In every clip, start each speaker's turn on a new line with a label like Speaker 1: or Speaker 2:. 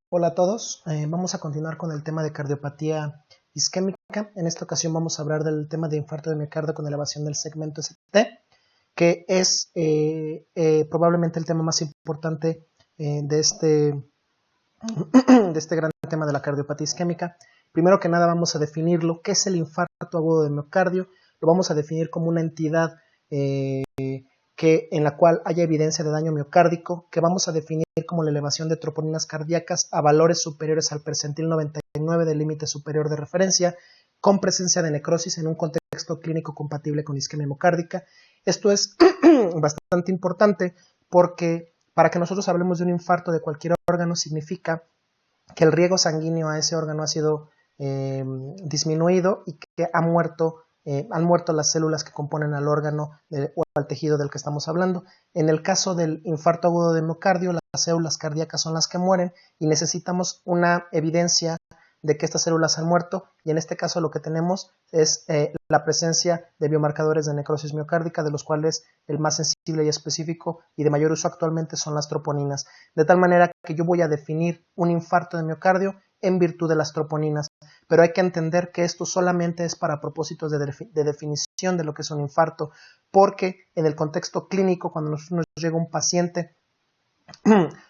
Speaker 1: Hola a todos, vamos a continuar con el tema de cardiopatía isquémica. En esta ocasión vamos a hablar del tema de infarto de miocardio con elevación del segmento ST, que es probablemente el tema más importante de este gran tema de la cardiopatía isquémica. Primero que nada vamos a definirlo. ¿Qué es el infarto agudo de miocardio? Lo vamos a definir como una entidad en la cual haya evidencia de daño miocárdico, que vamos a definir como la elevación de troponinas cardíacas a valores superiores al percentil 99 del límite superior de referencia, con presencia de necrosis en un contexto clínico compatible con isquemia hemocárdica. Esto es bastante importante porque para que nosotros hablemos de un infarto de cualquier órgano significa que el riego sanguíneo a ese órgano ha sido disminuido y que han muerto las células que componen al órgano o al tejido del que estamos hablando. En el caso del infarto agudo de miocardio, las células cardíacas son las que mueren y necesitamos una evidencia de que estas células han muerto, y en este caso lo que tenemos es la presencia de biomarcadores de necrosis miocárdica, de los cuales el más sensible y específico y de mayor uso actualmente son las troponinas, de tal manera que yo voy a definir un infarto de miocardio en virtud de las troponinas, pero hay que entender que esto solamente es para propósitos de definición de lo que es un infarto, porque en el contexto clínico, cuando nos llega un paciente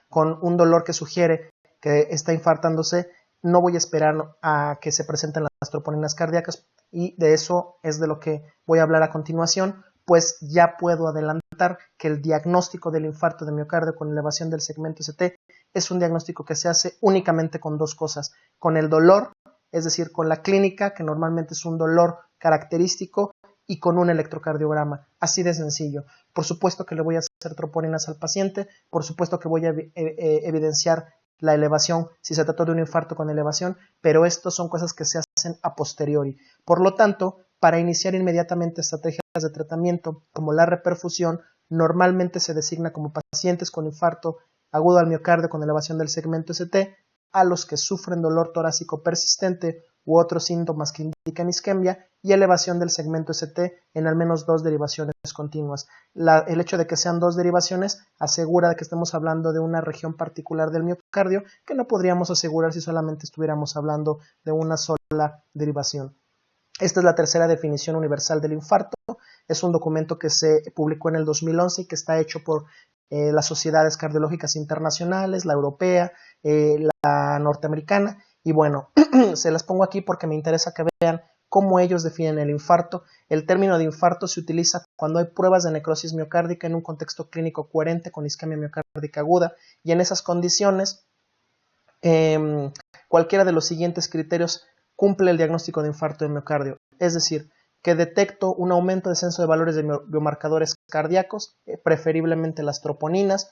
Speaker 1: con un dolor que sugiere que está infartándose, no voy a esperar a que se presenten las troponinas cardíacas, y de eso es de lo que voy a hablar a continuación, pues ya puedo adelantar que el diagnóstico del infarto de miocardio con elevación del segmento ST es un diagnóstico que se hace únicamente con dos cosas: con el dolor, es decir, con la clínica, que normalmente es un dolor característico, y con un electrocardiograma, así de sencillo. Por supuesto que le voy a hacer troponinas al paciente, por supuesto que voy a evidenciar la elevación si se trató de un infarto con elevación, pero esto son cosas que se hacen a posteriori. Por lo tanto, para iniciar inmediatamente estrategias de tratamiento como la reperfusión, normalmente se designa como pacientes con infarto agudo al miocardio con elevación del segmento ST a los que sufren dolor torácico persistente u otros síntomas que indican isquemia y elevación del segmento ST en al menos 2 derivaciones continuas. El hecho de que sean 2 derivaciones asegura que estemos hablando de una región particular del miocardio que no podríamos asegurar si solamente estuviéramos hablando de una sola derivación. Esta es la tercera definición universal del infarto. Es un documento que se publicó en el 2011 y que está hecho por las sociedades cardiológicas internacionales, la europea, la norteamericana, y bueno, se las pongo aquí porque me interesa que vean cómo ellos definen el infarto. El término de infarto se utiliza cuando hay pruebas de necrosis miocárdica en un contexto clínico coherente con isquemia miocárdica aguda, y en esas condiciones cualquiera de los siguientes criterios cumple el diagnóstico de infarto de miocardio, es decir, que detecto un aumento o descenso de valores de biomarcadores cardíacos, preferiblemente las troponinas,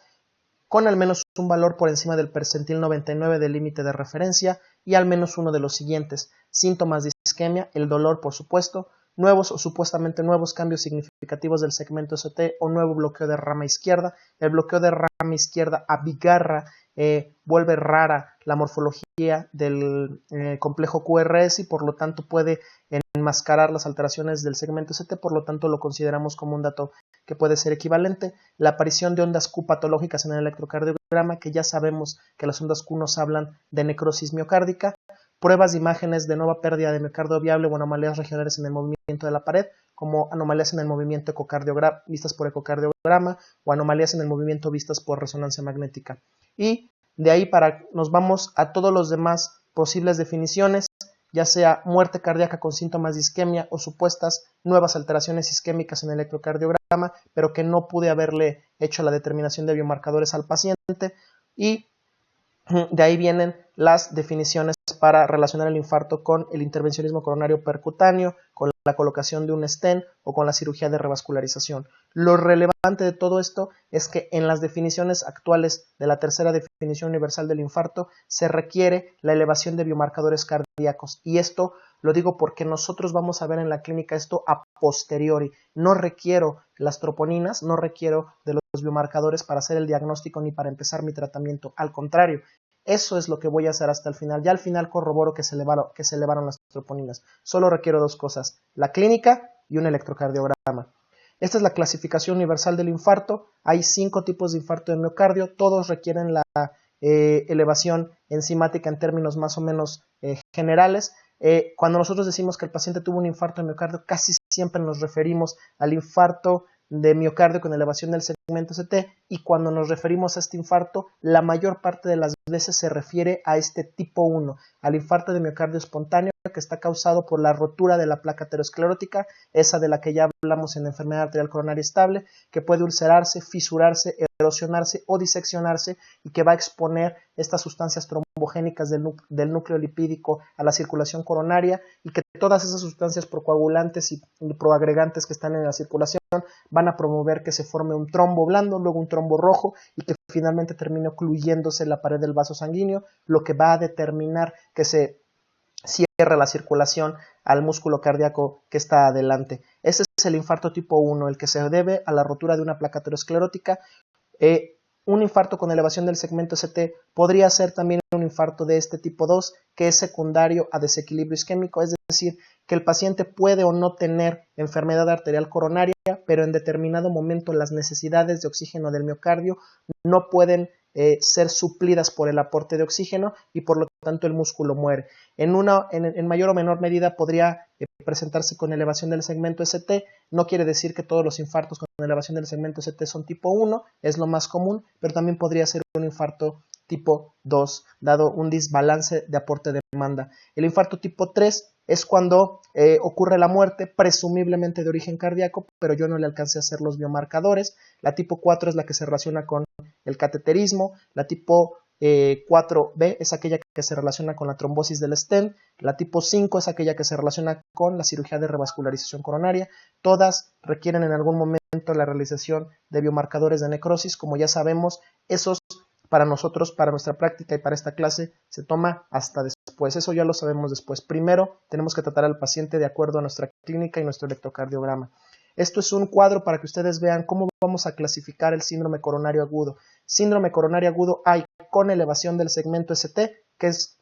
Speaker 1: con al menos un valor por encima del percentil 99 del límite de referencia, y al menos uno de los siguientes: síntomas de isquemia, el dolor por supuesto, nuevos o supuestamente nuevos cambios significativos del segmento ST o nuevo bloqueo de rama izquierda. El bloqueo de rama izquierda abigarra, vuelve rara la morfología del complejo QRS y por lo tanto puede enmascarar las alteraciones del segmento ST, por lo tanto lo consideramos como un dato que puede ser equivalente. La aparición de ondas Q patológicas en el electrocardiograma, que ya sabemos que las ondas Q nos hablan de necrosis miocárdica. Pruebas de imágenes de nueva pérdida de miocardio viable o anomalías regionales en el movimiento de la pared, como anomalías en el movimiento vistas por ecocardiograma o anomalías en el movimiento vistas por resonancia magnética. Y de ahí nos vamos a todos los demás posibles definiciones, ya sea muerte cardíaca con síntomas de isquemia o supuestas nuevas alteraciones isquémicas en el electrocardiograma, pero que no pude haberle hecho la determinación de biomarcadores al paciente. Y de ahí vienen las definiciones para relacionar el infarto con el intervencionismo coronario percutáneo, con la colocación de un stent o con la cirugía de revascularización. Lo relevante de todo esto es que en las definiciones actuales de la tercera definición universal del infarto se requiere la elevación de biomarcadores cardíacos, y esto lo digo porque nosotros vamos a ver en la clínica esto a posteriori. No requiero las troponinas, no requiero de los biomarcadores para hacer el diagnóstico ni para empezar mi tratamiento. Al contrario, eso es lo que voy a hacer hasta el final. Ya al final corroboro que se elevaron las troponinas. Solo requiero dos cosas: la clínica y un electrocardiograma. Esta es la clasificación universal del infarto. Hay 5 tipos de infarto de miocardio. Todos requieren la elevación enzimática en términos más o menos generales. Cuando nosotros decimos que el paciente tuvo un infarto de miocardio, casi siempre nos referimos al infarto de miocardio con elevación del segmento ST, y cuando nos referimos a este infarto, la mayor parte de las veces se refiere a este tipo 1, al infarto de miocardio espontáneo, que está causado por la rotura de la placa aterosclerótica, esa de la que ya hablamos en la enfermedad arterial coronaria estable, que puede ulcerarse, fisurarse, erosionarse o diseccionarse, y que va a exponer estas sustancias trombogénicas del núcleo lipídico a la circulación coronaria, y que todas esas sustancias procoagulantes y proagregantes que están en la circulación van a promover que se forme un trombo blando, luego un trombo rojo, y que finalmente termine ocluyéndose la pared del vaso sanguíneo, lo que va a determinar que se cierra la circulación al músculo cardíaco que está adelante. Ese es el infarto tipo 1, el que se debe a la rotura de una placa aterosclerótica. Un infarto con elevación del segmento ST podría ser también un infarto de este tipo 2, que es secundario a desequilibrio isquémico, es decir, que el paciente puede o no tener enfermedad arterial coronaria, pero en determinado momento las necesidades de oxígeno del miocardio no pueden ser suplidas por el aporte de oxígeno, y por lo tanto el músculo muere. En mayor o menor medida podría presentarse con elevación del segmento ST. No quiere decir que todos los infartos con elevación del segmento ST son tipo 1, es lo más común, pero también podría ser un infarto tipo 2, dado un desbalance de aporte-demanda. El infarto tipo 3 es cuando ocurre la muerte, presumiblemente de origen cardíaco, pero yo no le alcancé a hacer los biomarcadores. La tipo 4 es la que se relaciona con el cateterismo. La tipo 4B es aquella que se relaciona con la trombosis del stent. La tipo 5 es aquella que se relaciona con la cirugía de revascularización coronaria. Todas requieren en algún momento la realización de biomarcadores de necrosis. Como ya sabemos, esos para nosotros, para nuestra práctica y para esta clase, se toma hasta después. Eso ya lo sabemos después. Primero tenemos que tratar al paciente de acuerdo a nuestra clínica y nuestro electrocardiograma. Esto es un cuadro para que ustedes vean cómo vamos a clasificar el síndrome coronario agudo. Síndrome coronario agudo hay con elevación del segmento ST, que es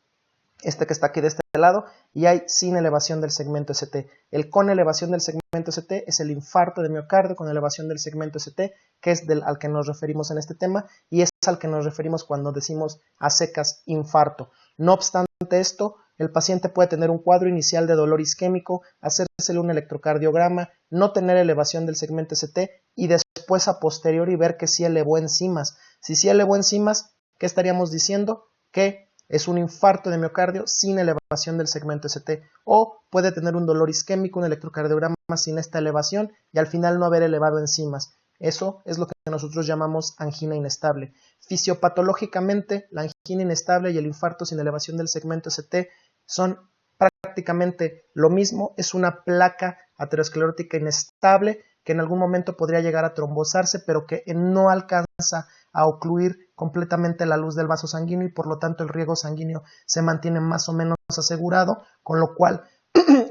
Speaker 1: este que está aquí de este lado, y hay sin elevación del segmento ST. El con elevación del segmento ST es el infarto de miocardio con elevación del segmento ST, que es al que nos referimos en este tema, y es al que nos referimos cuando decimos a secas infarto. No obstante esto, el paciente puede tener un cuadro inicial de dolor isquémico, hacérsele un electrocardiograma, no tener elevación del segmento ST, y después a posteriori ver que sí elevó enzimas. Si sí elevó enzimas, ¿qué estaríamos diciendo? Que es un infarto de miocardio sin elevación del segmento ST, o puede tener un dolor isquémico, un electrocardiograma sin esta elevación, y al final no haber elevado enzimas. Eso es lo que nosotros llamamos angina inestable. Fisiopatológicamente, la angina inestable y el infarto sin elevación del segmento ST son prácticamente lo mismo. Es una placa aterosclerótica inestable que en algún momento podría llegar a trombosarse, pero que no alcanza a ocluir completamente la luz del vaso sanguíneo, y por lo tanto el riego sanguíneo se mantiene más o menos asegurado, con lo cual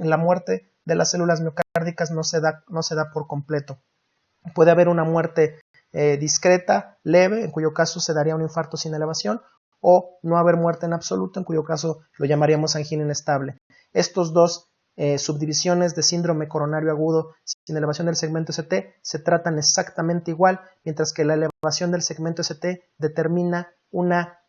Speaker 1: la muerte de las células miocárdicas no se da por completo. Puede haber una muerte discreta, leve, en cuyo caso se daría un infarto sin elevación, o no haber muerte en absoluto, en cuyo caso lo llamaríamos angina inestable. Estos dos subdivisiones de síndrome coronario agudo sin elevación del segmento ST se tratan exactamente igual, mientras que la elevación del segmento ST determina una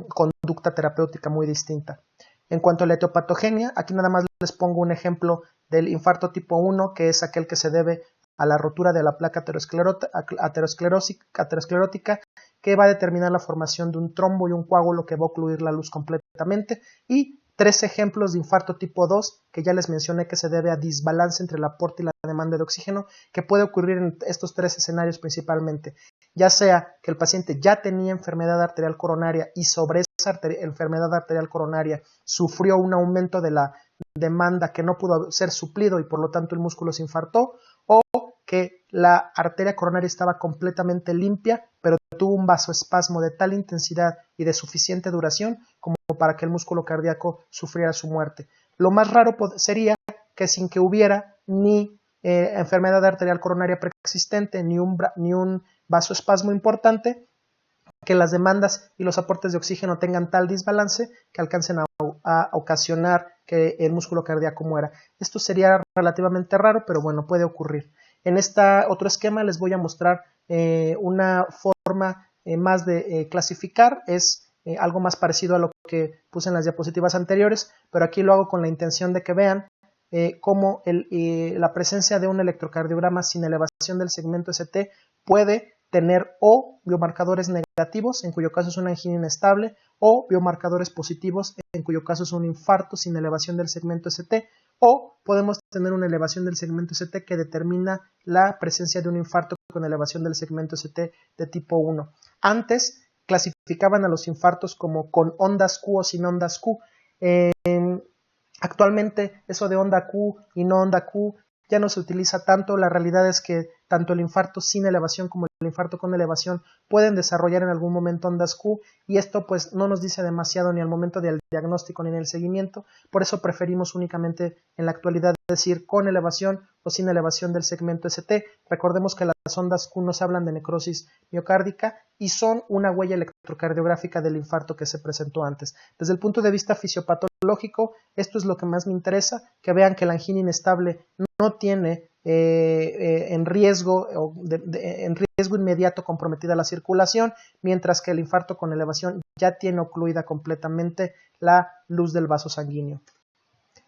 Speaker 1: conducta terapéutica muy distinta. En cuanto a la etiopatogenia, aquí nada más les pongo un ejemplo del infarto tipo 1, que es aquel que se debe a la rotura de la placa aterosclerótica, que va a determinar la formación de un trombo y un coágulo que va a ocluir la luz completamente, y 3 ejemplos de infarto tipo 2 que ya les mencioné, que se debe a desbalance entre el aporte y la demanda de oxígeno, que puede ocurrir en estos 3 escenarios principalmente, ya sea que el paciente ya tenía enfermedad arterial coronaria y sobre esa enfermedad arterial coronaria sufrió un aumento de la demanda que no pudo ser suplido y por lo tanto el músculo se infartó, o que la arteria coronaria estaba completamente limpia, pero tuvo un vasoespasmo de tal intensidad y de suficiente duración como para que el músculo cardíaco sufriera su muerte. Lo más raro sería que sin que hubiera ni enfermedad arterial coronaria preexistente ni un vasoespasmo importante, que las demandas y los aportes de oxígeno tengan tal desbalance que alcancen a ocasionar que el músculo cardíaco muera. Esto sería relativamente raro, pero bueno, puede ocurrir. En este otro esquema les voy a mostrar una forma más de clasificar, es algo más parecido a lo que puse en las diapositivas anteriores, pero aquí lo hago con la intención de que vean cómo la presencia de un electrocardiograma sin elevación del segmento ST puede tener o biomarcadores negativos, en cuyo caso es una angina inestable, o biomarcadores positivos, en cuyo caso es un infarto sin elevación del segmento ST, o podemos tener una elevación del segmento ST que determina la presencia de un infarto con elevación del segmento ST de tipo 1. Antes clasificaban a los infartos como con ondas Q o sin ondas Q. Actualmente eso de onda Q y no onda Q ya no se utiliza tanto. La realidad es que tanto el infarto sin elevación como el infarto con elevación pueden desarrollar en algún momento ondas Q, y esto pues no nos dice demasiado ni al momento del diagnóstico ni en el seguimiento. Por eso preferimos únicamente en la actualidad decir con elevación o sin elevación del segmento ST. Recordemos que las ondas Q nos hablan de necrosis miocárdica y son una huella electrocardiográfica del infarto que se presentó antes. Desde el punto de vista fisiopatológico, esto es lo que más me interesa, que vean que la angina inestable no tiene en riesgo inmediato comprometida la circulación, mientras que el infarto con elevación ya tiene ocluida completamente la luz del vaso sanguíneo.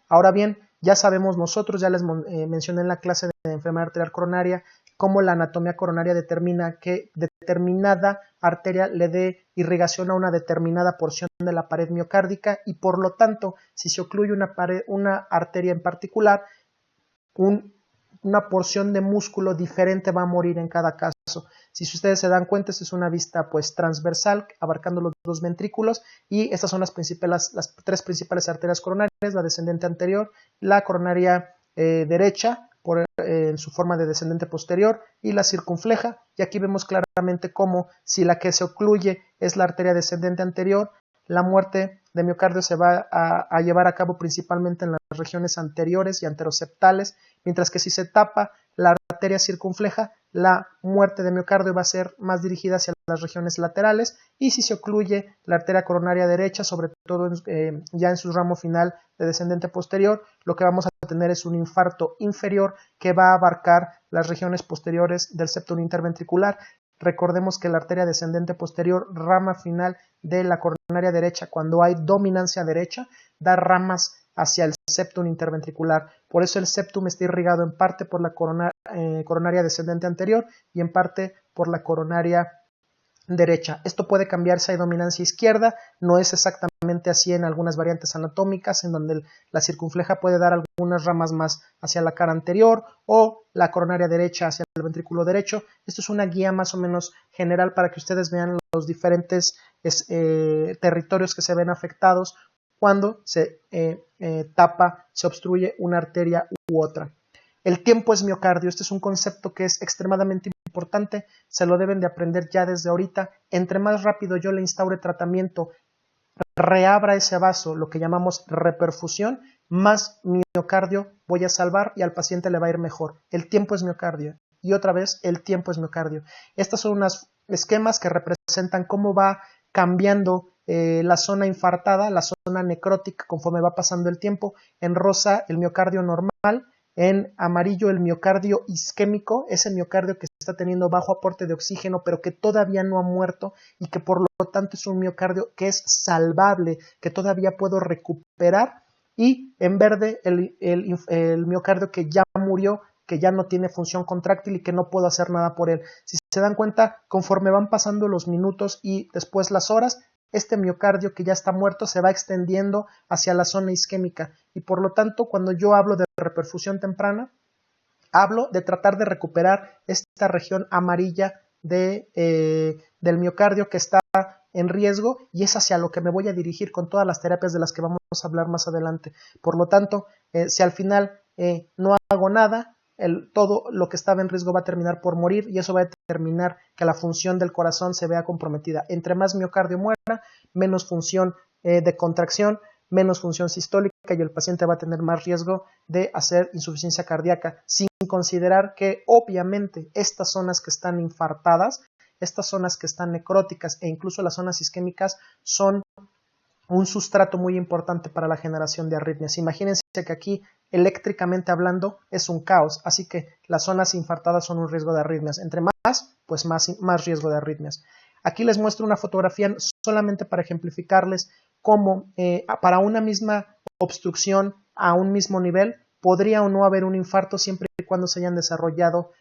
Speaker 1: Ahora bien, ya sabemos nosotros, ya les mencioné en la clase de enfermedad arterial coronaria, cómo la anatomía coronaria determina que determinada arteria le dé irrigación a una determinada porción de la pared miocárdica, y por lo tanto, si se ocluye una arteria en particular, una porción de músculo diferente va a morir en cada caso. Si ustedes se dan cuenta, esta es una vista pues transversal abarcando los dos ventrículos, y estas son las tres principales arterias coronarias: la descendente anterior, la coronaria derecha en su forma de descendente posterior, y la circunfleja. Y aquí vemos claramente cómo si la que se ocluye es la arteria descendente anterior, la muerte de miocardio se va a llevar a cabo principalmente en las regiones anteriores y anteroseptales, mientras que si se tapa la arteria circunfleja, la muerte de miocardio va a ser más dirigida hacia las regiones laterales, y si se ocluye la arteria coronaria derecha, sobre todo ya en su ramo final de descendente posterior, lo que vamos a tener es un infarto inferior que va a abarcar las regiones posteriores del septum interventricular. Recordemos que la arteria descendente posterior, rama final de la coronaria derecha, cuando hay dominancia derecha, da ramas hacia el septum interventricular. Por eso el septum está irrigado en parte por la coronaria descendente anterior y en parte por la coronaria derecha. Esto puede cambiar si hay dominancia izquierda, no es exactamente así en algunas variantes anatómicas, en donde la circunfleja puede dar algunas ramas más hacia la cara anterior o la coronaria derecha hacia el ventrículo derecho. Esto es una guía más o menos general para que ustedes vean los diferentes territorios que se ven afectados cuando se se obstruye una arteria u otra. El tiempo es miocardio. Este es un concepto que es extremadamente importante, se lo deben de aprender ya desde ahorita. Entre más rápido yo le instaure tratamiento, reabra ese vaso, lo que llamamos reperfusión, más miocardio voy a salvar y al paciente le va a ir mejor. El tiempo es miocardio. Y otra vez, el tiempo es miocardio. Estos son unos esquemas que representan cómo va cambiando la zona infartada, la zona necrótica conforme va pasando el tiempo. En rosa, el miocardio normal. En amarillo, el miocardio isquémico, ese miocardio que está teniendo bajo aporte de oxígeno, pero que todavía no ha muerto y que por lo tanto es un miocardio que es salvable, que todavía puedo recuperar. Y en verde, el miocardio que ya murió, que ya no tiene función contráctil y que no puedo hacer nada por él. Si se dan cuenta, conforme van pasando los minutos y después las horas, este miocardio que ya está muerto se va extendiendo hacia la zona isquémica, y por lo tanto cuando yo hablo de reperfusión temprana, hablo de tratar de recuperar esta región amarilla del miocardio que está en riesgo, y es hacia lo que me voy a dirigir con todas las terapias de las que vamos a hablar más adelante. Por lo tanto, si al final no hago nada, todo lo que estaba en riesgo va a terminar por morir, y eso va a determinar que la función del corazón se vea comprometida. Entre más miocardio muera, menos función de contracción, menos función sistólica, y el paciente va a tener más riesgo de hacer insuficiencia cardíaca, sin considerar que obviamente estas zonas que están infartadas, estas zonas que están necróticas e incluso las zonas isquémicas son un sustrato muy importante para la generación de arritmias. Imagínense que aquí, eléctricamente hablando, es un caos, así que las zonas infartadas son un riesgo de arritmias. Entre más, pues más riesgo de arritmias. Aquí les muestro una fotografía solamente para ejemplificarles cómo para una misma obstrucción a un mismo nivel podría o no haber un infarto siempre y cuando se hayan desarrollado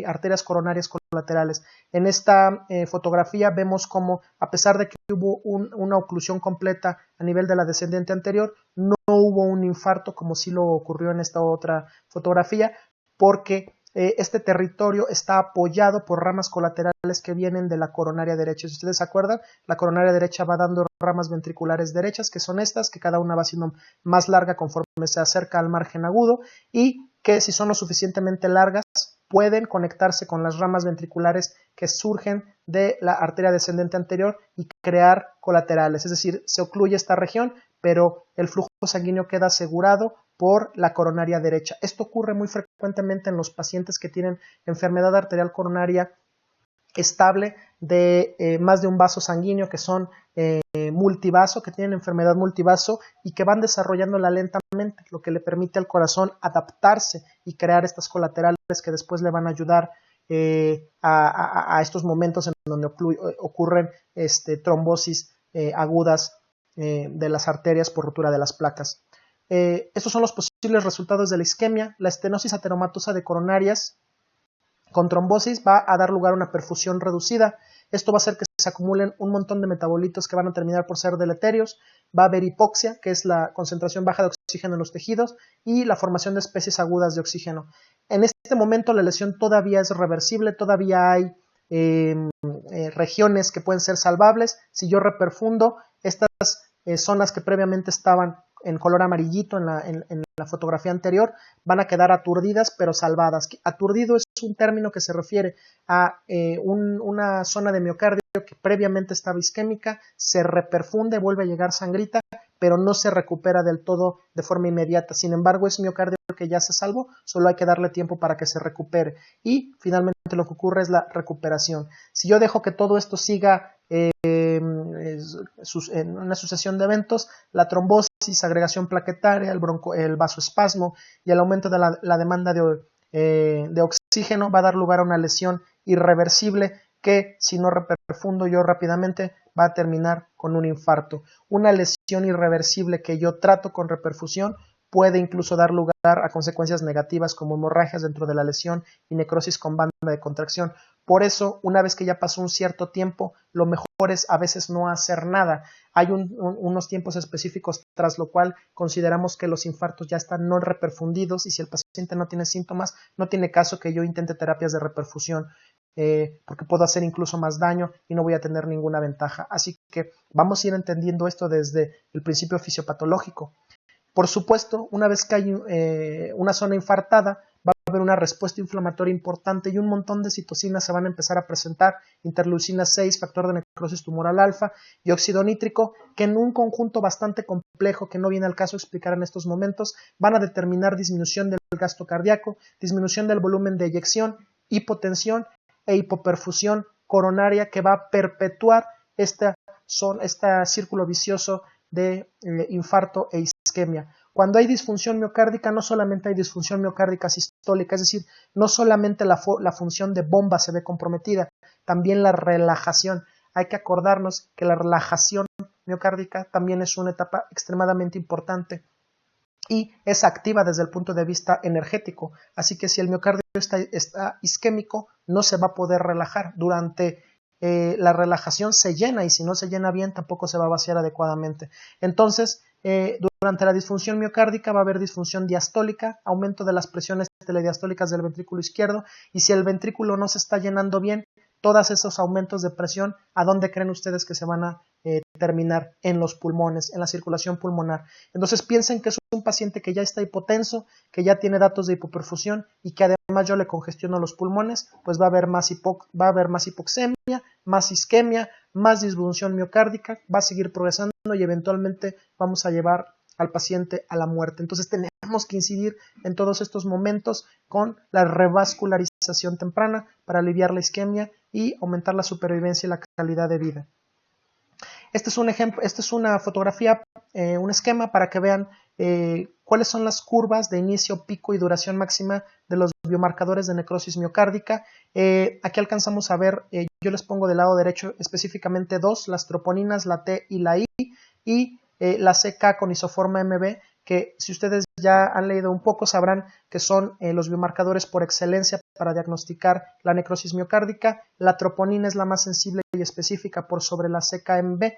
Speaker 1: arterias coronarias colaterales. En esta fotografía vemos cómo, a pesar de que hubo una oclusión completa a nivel de la descendente anterior, no hubo un infarto como sí lo ocurrió en esta otra fotografía, porque este territorio está apoyado por ramas colaterales que vienen de la coronaria derecha. Si ustedes se acuerdan, la coronaria derecha va dando ramas ventriculares derechas, que son estas, que cada una va siendo más larga conforme se acerca al margen agudo, y que si son lo suficientemente largas, pueden conectarse con las ramas ventriculares que surgen de la arteria descendente anterior y crear colaterales. Es decir, se ocluye esta región, pero el flujo sanguíneo queda asegurado por la coronaria derecha. Esto ocurre muy frecuentemente en los pacientes que tienen enfermedad arterial coronaria estable de más de un vaso sanguíneo, que son multivaso, que tienen enfermedad multivaso y que van desarrollándola lentamente, lo que le permite al corazón adaptarse y crear estas colaterales que después le van a ayudar a estos momentos en donde ocurren trombosis agudas de las arterias por rotura de las placas. Estos son los posibles resultados de la isquemia. La estenosis ateromatosa de coronarias con trombosis va a dar lugar a una perfusión reducida. Esto va a hacer que se acumulen un montón de metabolitos que van a terminar por ser deleterios. Va a haber hipoxia, que es la concentración baja de oxígeno en los tejidos, y la formación de especies agudas de oxígeno. En este momento la lesión todavía es reversible, todavía hay regiones que pueden ser salvables. Si yo reperfundo, estas zonas que previamente estaban en color amarillito en la fotografía anterior van a quedar aturdidas pero salvadas. Aturdido es un término que se refiere a una zona de miocardio que previamente estaba isquémica, se reperfunde, vuelve a llegar sangrita, pero no se recupera del todo de forma inmediata. Sin embargo, es miocardio que ya se salvó, solo hay que darle tiempo para que se recupere. Y finalmente lo que ocurre es la recuperación. Si yo dejo que todo esto siga en una sucesión de eventos, la trombosis, agregación plaquetaria, el vasoespasmo y el aumento de la demanda de oxígeno va a dar lugar a una lesión irreversible que, si no reperfundo yo rápidamente, va a terminar con un infarto. Una lesión irreversible que yo trato con reperfusión puede incluso dar lugar a consecuencias negativas como hemorragias dentro de la lesión y necrosis con banda de contracción. Por eso, una vez que ya pasó un cierto tiempo, lo mejor es a veces no hacer nada. Hay unos tiempos específicos tras lo cual consideramos que los infartos ya están no reperfundidos, y si el paciente no tiene síntomas, no tiene caso que yo intente terapias de reperfusión, porque puedo hacer incluso más daño y no voy a tener ninguna ventaja. Así que vamos a ir entendiendo esto desde el principio fisiopatológico. Por supuesto, una vez que hay una zona infartada, va a haber una respuesta inflamatoria importante y un montón de citocinas se van a empezar a presentar, interleucina 6, factor de necrosis tumoral alfa y óxido nítrico, que en un conjunto bastante complejo que no viene al caso explicar en estos momentos, van a determinar disminución del gasto cardíaco, disminución del volumen de eyección, hipotensión e hipoperfusión coronaria, que va a perpetuar este círculo vicioso de infarto e isquemia. Cuando hay disfunción miocárdica, no solamente hay disfunción miocárdica sistólica, es decir, no solamente la función de bomba se ve comprometida, también la relajación. Hay que acordarnos que la relajación miocárdica también es una etapa extremadamente importante y es activa desde el punto de vista energético. Así que si el miocardio está isquémico, no se va a poder relajar. Durante la relajación se llena, y si no se llena bien, tampoco se va a vaciar adecuadamente. Entonces, durante la disfunción miocárdica va a haber disfunción diastólica, aumento de las presiones telediastólicas del ventrículo izquierdo, y si el ventrículo no se está llenando bien, todos esos aumentos de presión, ¿a dónde creen ustedes que se van a terminar? En los pulmones, en la circulación pulmonar. Entonces piensen que es un paciente que ya está hipotenso, que ya tiene datos de hipoperfusión y que además yo le congestiono los pulmones, pues va a haber más hipoxemia, más isquemia, más disfunción miocárdica, va a seguir progresando y eventualmente vamos a llevar al paciente a la muerte. Entonces tenemos que incidir en todos estos momentos con la revascularización temprana para aliviar la isquemia y aumentar la supervivencia y la calidad de vida. Este es un ejemplo, esta es una fotografía, un esquema para que vean cuáles son las curvas de inicio, pico y duración máxima de los biomarcadores de necrosis miocárdica. Aquí alcanzamos a ver, yo les pongo del lado derecho específicamente dos, las troponinas, la T y la I, y la CK con isoforma MB, que si ustedes ya han leído un poco sabrán que son los biomarcadores por excelencia para diagnosticar la necrosis miocárdica. La troponina es la más sensible y específica por sobre la CKMB,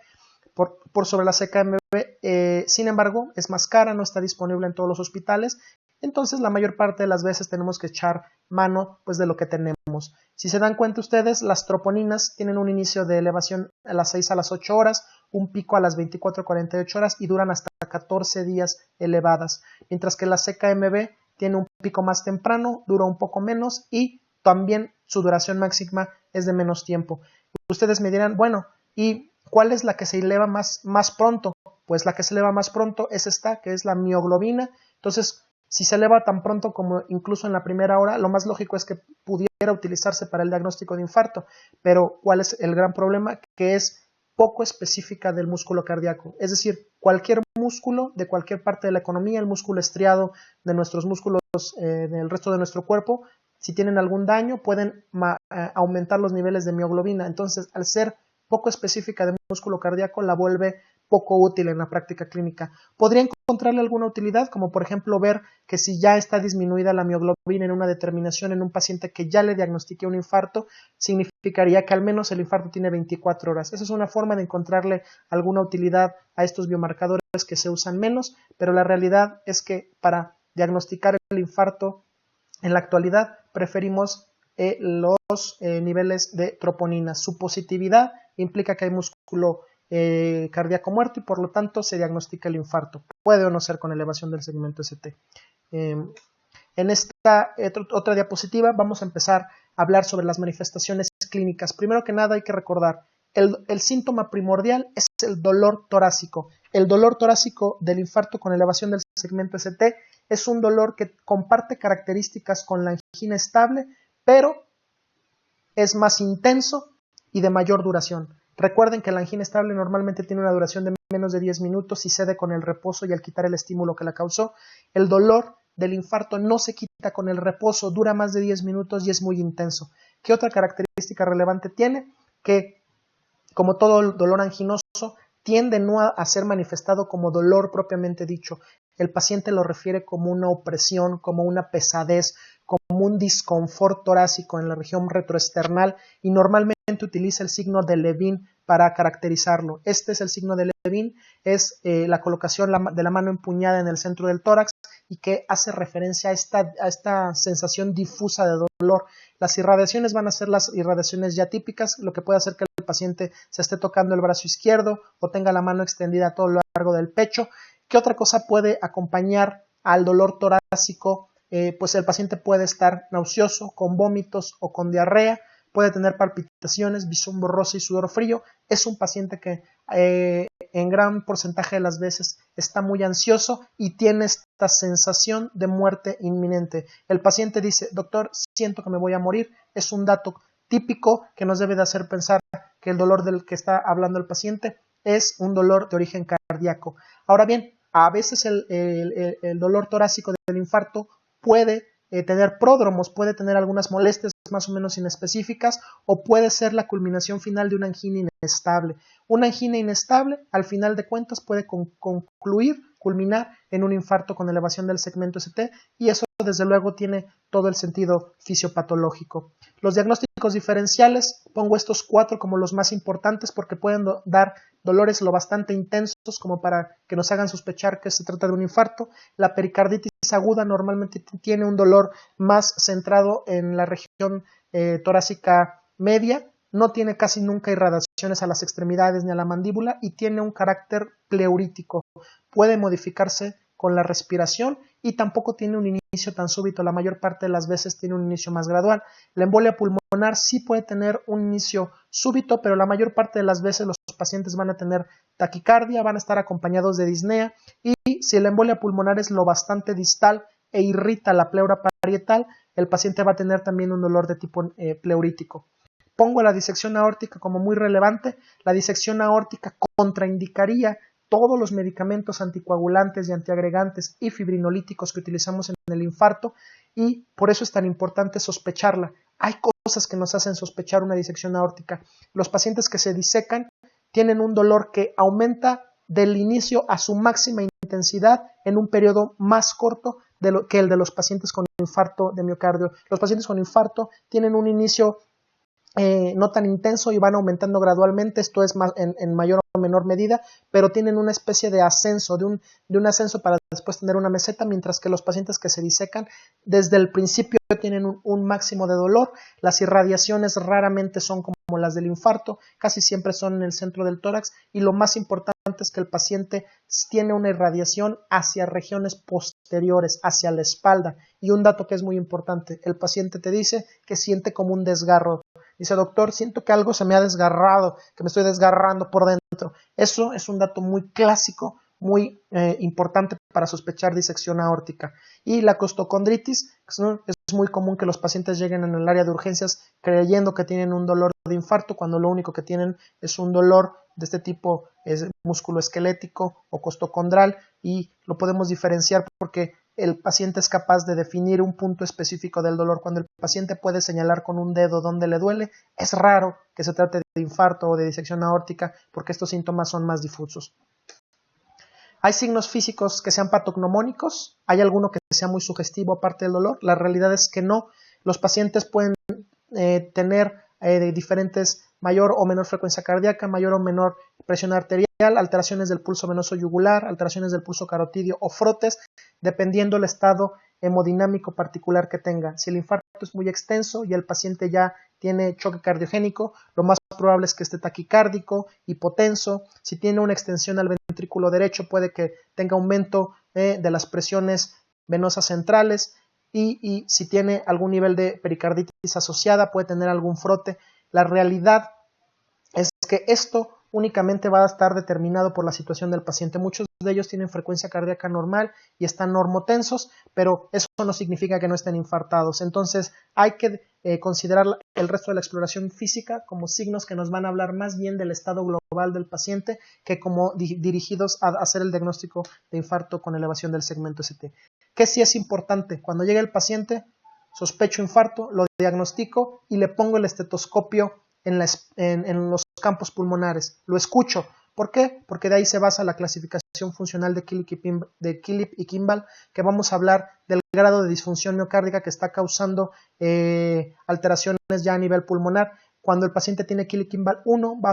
Speaker 1: por sobre la CKMB, sin embargo es más cara, no está disponible en todos los hospitales, entonces la mayor parte de las veces tenemos que echar mano pues de lo que tenemos. Si se dan cuenta ustedes, las troponinas tienen un inicio de elevación a las 6 a las 8 horas, un pico a las 24 a 48 horas y duran hasta 14 días elevadas, mientras que la CKMB tiene un pico más temprano, dura un poco menos y también su duración máxima es de menos tiempo. Ustedes me dirán, bueno, ¿y cuál es la que se eleva más pronto? Pues la que se eleva más pronto es esta, que es la mioglobina. Entonces, si se eleva tan pronto como incluso en la primera hora, lo más lógico es que pudiera utilizarse para el diagnóstico de infarto. Pero, ¿cuál es el gran problema? Que es poco específica del músculo cardíaco. Es decir, cualquier músculo de cualquier parte de la economía, el músculo estriado de nuestros músculos del resto de nuestro cuerpo, si tienen algún daño, pueden aumentar los niveles de mioglobina. Entonces, al ser poco específica de músculo cardíaco, la vuelve poco útil en la práctica clínica. Podría encontrarle alguna utilidad, como por ejemplo ver que si ya está disminuida la mioglobina en una determinación en un paciente que ya le diagnostiqué un infarto, significaría que al menos el infarto tiene 24 horas. Esa es una forma de encontrarle alguna utilidad a estos biomarcadores que se usan menos, pero la realidad es que para diagnosticar el infarto en la actualidad preferimos los niveles de troponina. Su positividad implica que hay músculo cardíaco muerto y por lo tanto se diagnostica el infarto. Puede o no ser con elevación del segmento ST. En esta otra diapositiva vamos a empezar a hablar sobre las manifestaciones clínicas. Primero que nada hay que recordar, el síntoma primordial es el dolor torácico. El dolor torácico del infarto con elevación del segmento ST es un dolor que comparte características con la angina estable, pero es más intenso y de mayor duración. Recuerden que la angina estable normalmente tiene una duración de menos de 10 minutos y cede con el reposo y al quitar el estímulo que la causó. El dolor del infarto no se quita con el reposo, dura más de 10 minutos y es muy intenso. ¿Qué otra característica relevante tiene? Que, como todo el dolor anginoso, tiende no a ser manifestado como dolor propiamente dicho. El paciente lo refiere como una opresión, como una pesadez, como un disconfort torácico en la región retroesternal y normalmente utiliza el signo de Levin para caracterizarlo. Este es el signo de Levin, es la colocación de la mano empuñada en el centro del tórax y que hace referencia a esta sensación difusa de dolor. Las irradiaciones van a ser las irradiaciones ya típicas, lo que puede hacer que el paciente se esté tocando el brazo izquierdo o tenga la mano extendida a todo lo largo del pecho. ¿Qué otra cosa puede acompañar al dolor torácico? Pues el paciente puede estar nauseoso, con vómitos o con diarrea, puede tener palpitaciones, visión borrosa y sudor frío. Es un paciente que en gran porcentaje de las veces está muy ansioso y tiene esta sensación de muerte inminente. El paciente dice, doctor, siento que me voy a morir. Es un dato típico que nos debe de hacer pensar que el dolor del que está hablando el paciente es un dolor de origen cardíaco. Ahora bien, a veces el dolor torácico del infarto puede tener pródromos, puede tener algunas molestias más o menos inespecíficas o puede ser la culminación final de una angina inestable. Una angina inestable, al final de cuentas, puede culminar en un infarto con elevación del segmento ST y eso desde luego tiene todo el sentido fisiopatológico. Los diagnósticos diferenciales, pongo estos 4 como los más importantes porque pueden dar dolores lo bastante intensos como para que nos hagan sospechar que se trata de un infarto. La pericarditis aguda normalmente tiene un dolor más centrado en la región torácica media, no tiene casi nunca irradiaciones a las extremidades ni a la mandíbula y tiene un carácter pleurítico. Puede modificarse con la respiración y tampoco tiene un inicio tan súbito, la mayor parte de las veces tiene un inicio más gradual. La embolia pulmonar sí puede tener un inicio súbito, pero la mayor parte de las veces los pacientes van a tener taquicardia, van a estar acompañados de disnea y si la embolia pulmonar es lo bastante distal e irrita la pleura parietal, el paciente va a tener también un dolor de tipo pleurítico. pongo la disección aórtica como muy relevante. La disección aórtica contraindicaría todos los medicamentos anticoagulantes y antiagregantes y fibrinolíticos que utilizamos en el infarto, y por eso es tan importante sospecharla. Hay cosas que nos hacen sospechar una disección aórtica. Los pacientes que se disecan tienen un dolor que aumenta del inicio a su máxima intensidad en un periodo más corto que el de los pacientes con infarto de miocardio. Los pacientes con infarto tienen un inicio no tan intenso y van aumentando gradualmente, esto es más en mayor o menor medida, pero tienen una especie de ascenso, de un ascenso para después tener una meseta, mientras que los pacientes que se disecan desde el principio tienen un máximo de dolor. Las irradiaciones raramente son como las del infarto, casi siempre son en el centro del tórax, y lo más importante es que el paciente tiene una irradiación hacia regiones posteriores, hacia la espalda. Y un dato que es muy importante, el paciente te dice que siente como un desgarro. Dice, doctor, siento que algo se me ha desgarrado, que me estoy desgarrando por dentro. Eso es un dato muy clásico, muy importante para sospechar disección aórtica. Y la costocondritis, ¿no? Es muy común que los pacientes lleguen en el área de urgencias creyendo que tienen un dolor de infarto, cuando lo único que tienen es un dolor de este tipo, es musculoesquelético o costocondral, y lo podemos diferenciar porque el paciente es capaz de definir un punto específico del dolor. Cuando el paciente puede señalar con un dedo dónde le duele, es raro que se trate de infarto o de disección aórtica, porque estos síntomas son más difusos. ¿Hay signos físicos que sean patognomónicos? ¿Hay alguno que sea muy sugestivo aparte del dolor? La realidad es que no. Los pacientes pueden tener diferentes, mayor o menor frecuencia cardíaca, mayor o menor presión arterial, alteraciones del pulso venoso yugular, alteraciones del pulso carotidio o frotes, dependiendo del estado hemodinámico particular que tenga. Si el infarto es muy extenso y el paciente ya tiene choque cardiogénico, lo más probable es que esté taquicárdico, hipotenso. Si tiene una extensión al ventrículo derecho, puede que tenga aumento de las presiones venosas centrales, y si tiene algún nivel de pericarditis asociada, puede tener algún frote. La realidad es que esto únicamente va a estar determinado por la situación del paciente. Muchos de ellos tienen frecuencia cardíaca normal y están normotensos, pero eso no significa que no estén infartados. Entonces hay que considerar el resto de la exploración física como signos que nos van a hablar más bien del estado global del paciente que como dirigidos a hacer el diagnóstico de infarto con elevación del segmento ST. ¿Qué sí es importante? Cuando llega el paciente, sospecho infarto, lo diagnostico y le pongo el estetoscopio en los campos pulmonares. Lo escucho. ¿Por qué? Porque de ahí se basa la clasificación funcional de Killip y Kimball, que vamos a hablar del grado de disfunción miocárdica que está causando alteraciones ya a nivel pulmonar. Cuando el paciente tiene Killip-Kimball 1, va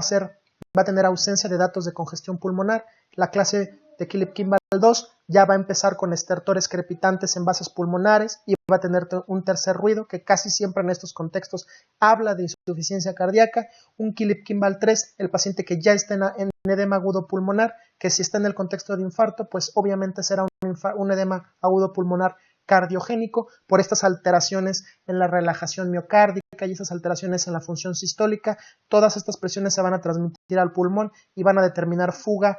Speaker 1: a tener ausencia de datos de congestión pulmonar. La clase de Killip-Kimball 2 ya va a empezar con estertores crepitantes en vasos pulmonares y va a tener un tercer ruido que casi siempre en estos contextos habla de insuficiencia cardíaca. Un Killip-Kimball 3, el paciente que ya está en edema agudo pulmonar, que si está en el contexto de infarto, pues obviamente será un edema agudo pulmonar cardiogénico por estas alteraciones en la relajación miocárdica y esas alteraciones en la función sistólica. Todas estas presiones se van a transmitir al pulmón y van a determinar fuga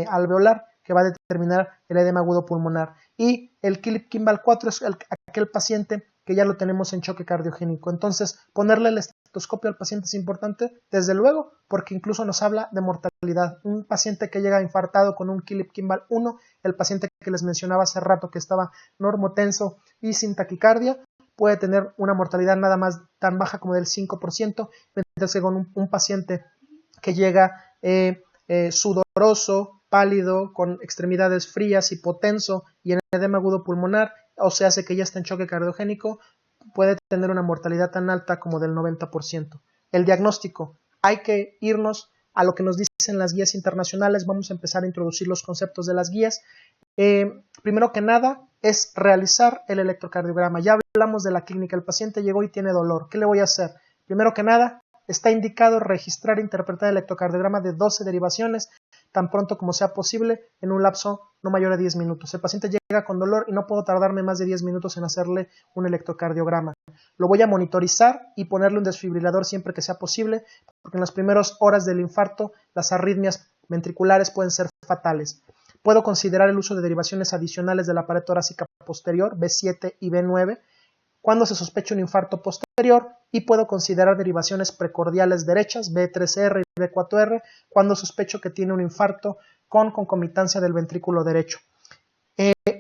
Speaker 1: alveolar, que va a determinar el edema agudo pulmonar. Y el Killip-Kimball 4 es aquel paciente que ya lo tenemos en choque cardiogénico. Entonces, ponerle el estetoscopio al paciente es importante, desde luego, porque incluso nos habla de mortalidad. Un paciente que llega infartado con un Killip-Kimball 1, el paciente que les mencionaba hace rato que estaba normotenso y sin taquicardia, puede tener una mortalidad nada más tan baja como del 5%, mientras que con un paciente que llega sudoroso, pálido, con extremidades frías, hipotenso y en edema agudo pulmonar, o se hace que ya está en choque cardiogénico, puede tener una mortalidad tan alta como del 90%. El diagnóstico, hay que irnos a lo que nos dicen las guías internacionales. Vamos a empezar a introducir los conceptos de las guías. Primero que nada es realizar el electrocardiograma. Ya hablamos de la clínica, el paciente llegó y tiene dolor. ¿Qué le voy a hacer? Primero que nada, está indicado registrar e interpretar el electrocardiograma de 12 derivaciones tan pronto como sea posible en un lapso no mayor a 10 minutos. El paciente llega con dolor y no puedo tardarme más de 10 minutos en hacerle un electrocardiograma. Lo voy a monitorizar y ponerle un desfibrilador siempre que sea posible, porque en las primeras horas del infarto las arritmias ventriculares pueden ser fatales. Puedo considerar el uso de derivaciones adicionales de la pared torácica posterior, B7 y B9. cuando se sospecha un infarto posterior y puedo considerar derivaciones precordiales derechas, B3R y B4R, cuando sospecho que tiene un infarto con concomitancia del ventrículo derecho.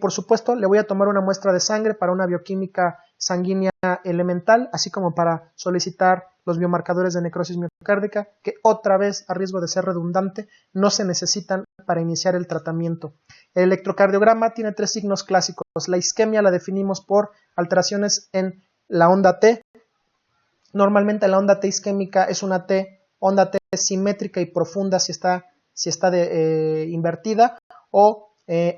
Speaker 1: Por supuesto, le voy a tomar una muestra de sangre para una bioquímica sanguínea elemental, así como para solicitar los biomarcadores de necrosis miocárdica, que otra vez, a riesgo de ser redundante, no se necesitan para iniciar el tratamiento. El electrocardiograma tiene 3 signos clásicos. La isquemia la definimos por alteraciones en la onda T. Normalmente la onda T isquémica es una onda T simétrica y profunda si está invertida, o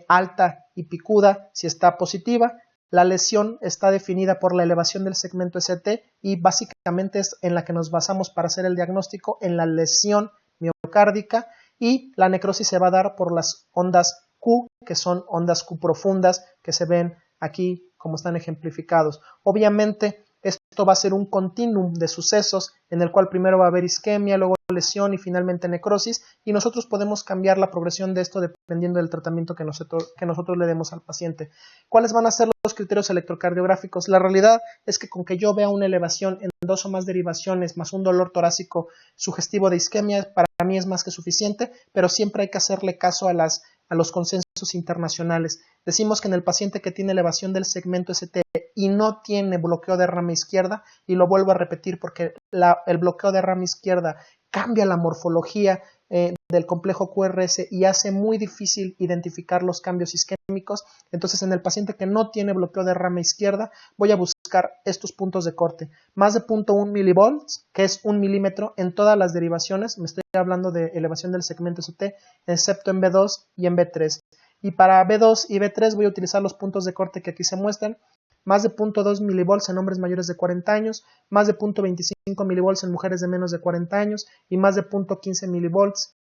Speaker 1: alta y picuda si está positiva. La lesión está definida por la elevación del segmento ST y básicamente es en la que nos basamos para hacer el diagnóstico, en la lesión miocárdica, y la necrosis se va a dar por las ondas Q, que son ondas Q profundas que se ven aquí como están ejemplificados. Obviamente esto va a ser un continuum de sucesos en el cual primero va a haber isquemia, luego lesión y finalmente necrosis, y nosotros podemos cambiar la progresión de esto dependiendo del tratamiento que nosotros le demos al paciente. ¿Cuáles van a ser los criterios electrocardiográficos? La realidad es que con que yo vea una elevación en 2 o más derivaciones más un dolor torácico sugestivo de isquemia, para mí es más que suficiente, pero siempre hay que hacerle caso a los consensos internacionales. Decimos que en el paciente que tiene elevación del segmento ST y no tiene bloqueo de rama izquierda, y lo vuelvo a repetir porque el bloqueo de rama izquierda cambia la morfología del complejo QRS y hace muy difícil identificar los cambios isquémicos. Entonces, en el paciente que no tiene bloqueo de rama izquierda, voy a buscar estos puntos de corte. Más de 0.1 milivolts, que es 1 milímetro en todas las derivaciones. Me estoy hablando de elevación del segmento ST, excepto en B2 y en B3. Y para B2 y B3 voy a utilizar los puntos de corte que aquí se muestran. Más de 0.2 milivolts en hombres mayores de 40 años, más de 0.25 milivolts en mujeres de menos de 40 años y más de 0.15 milivolts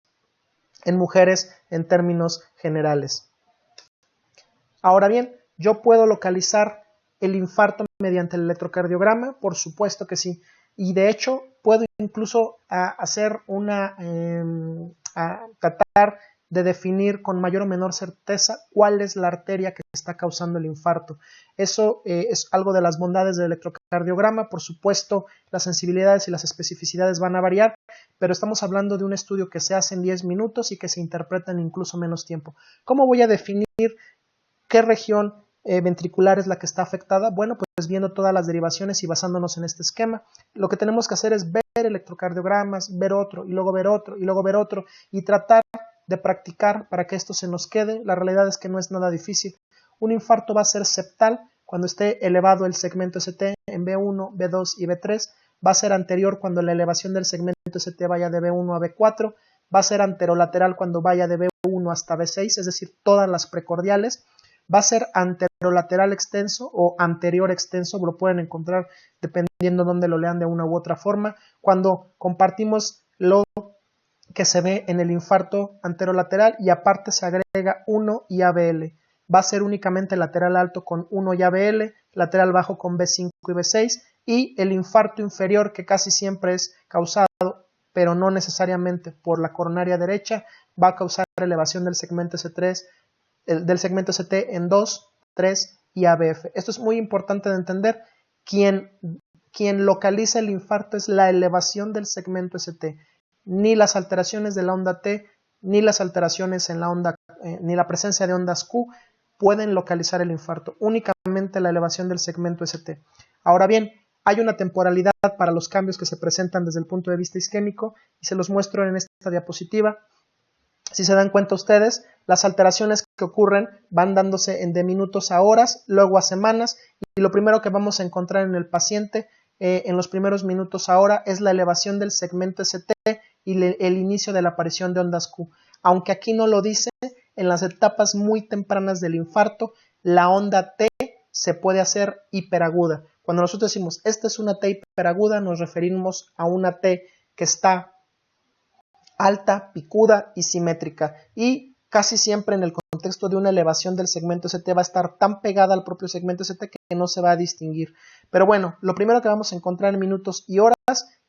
Speaker 1: en mujeres en términos generales. Ahora bien, ¿yo puedo localizar el infarto mediante el electrocardiograma? Por supuesto que sí. Y de hecho, puedo incluso tratar de definir con mayor o menor certeza cuál es la arteria que está causando el infarto. Eso es algo de las bondades del electrocardiograma. Por supuesto, las sensibilidades y las especificidades van a variar, pero estamos hablando de un estudio que se hace en 10 minutos y que se interpreta en incluso menos tiempo. ¿Cómo voy a definir qué región ventricular es la que está afectada? Bueno, pues viendo todas las derivaciones y basándonos en este esquema. Lo que tenemos que hacer es ver electrocardiogramas, ver otro, y luego ver otro, y luego ver otro, y tratar de practicar para que esto se nos quede. La realidad es que no es nada difícil. Un infarto va a ser septal cuando esté elevado el segmento ST en B1, B2 y B3. Va a ser anterior cuando la elevación del segmento ST vaya de B1 a B4. Va a ser anterolateral cuando vaya de B1 hasta B6, es decir, todas las precordiales. Va a ser anterolateral extenso o anterior extenso, lo pueden encontrar dependiendo de dónde lo lean de una u otra forma. Cuando compartimos lo que se ve en el infarto anterolateral y aparte se agrega 1 y ABL. Va a ser únicamente lateral alto con 1 y ABL, lateral bajo con B5 y B6, y el infarto inferior, que casi siempre es causado, pero no necesariamente por la coronaria derecha, va a causar elevación del segmento S3, del segmento ST en 2, 3 y ABF. Esto es muy importante de entender. Quien localiza el infarto es la elevación del segmento ST. Ni las alteraciones de la onda T, ni las alteraciones en la onda, ni la presencia de ondas Q pueden localizar el infarto, únicamente la elevación del segmento ST. Ahora bien, hay una temporalidad para los cambios que se presentan desde el punto de vista isquémico y se los muestro en esta diapositiva. Si se dan cuenta ustedes, las alteraciones que ocurren van dándose de minutos a horas, luego a semanas, y lo primero que vamos a encontrar en el paciente en los primeros minutos a hora es la elevación del segmento ST y el inicio de la aparición de ondas Q. Aunque aquí no lo dice, en las etapas muy tempranas del infarto, la onda T se puede hacer hiperaguda. Cuando nosotros decimos, esta es una T hiperaguda, nos referimos a una T que está alta, picuda y simétrica, y casi siempre en el contexto de una elevación del segmento ST va a estar tan pegada al propio segmento ST que no se va a distinguir. Pero bueno, lo primero que vamos a encontrar en minutos y horas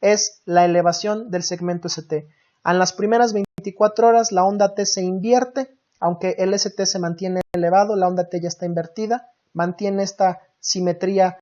Speaker 1: es la elevación del segmento ST. En las primeras 24 horas la onda T se invierte, aunque el ST se mantiene elevado, la onda T ya está invertida, mantiene esta simetría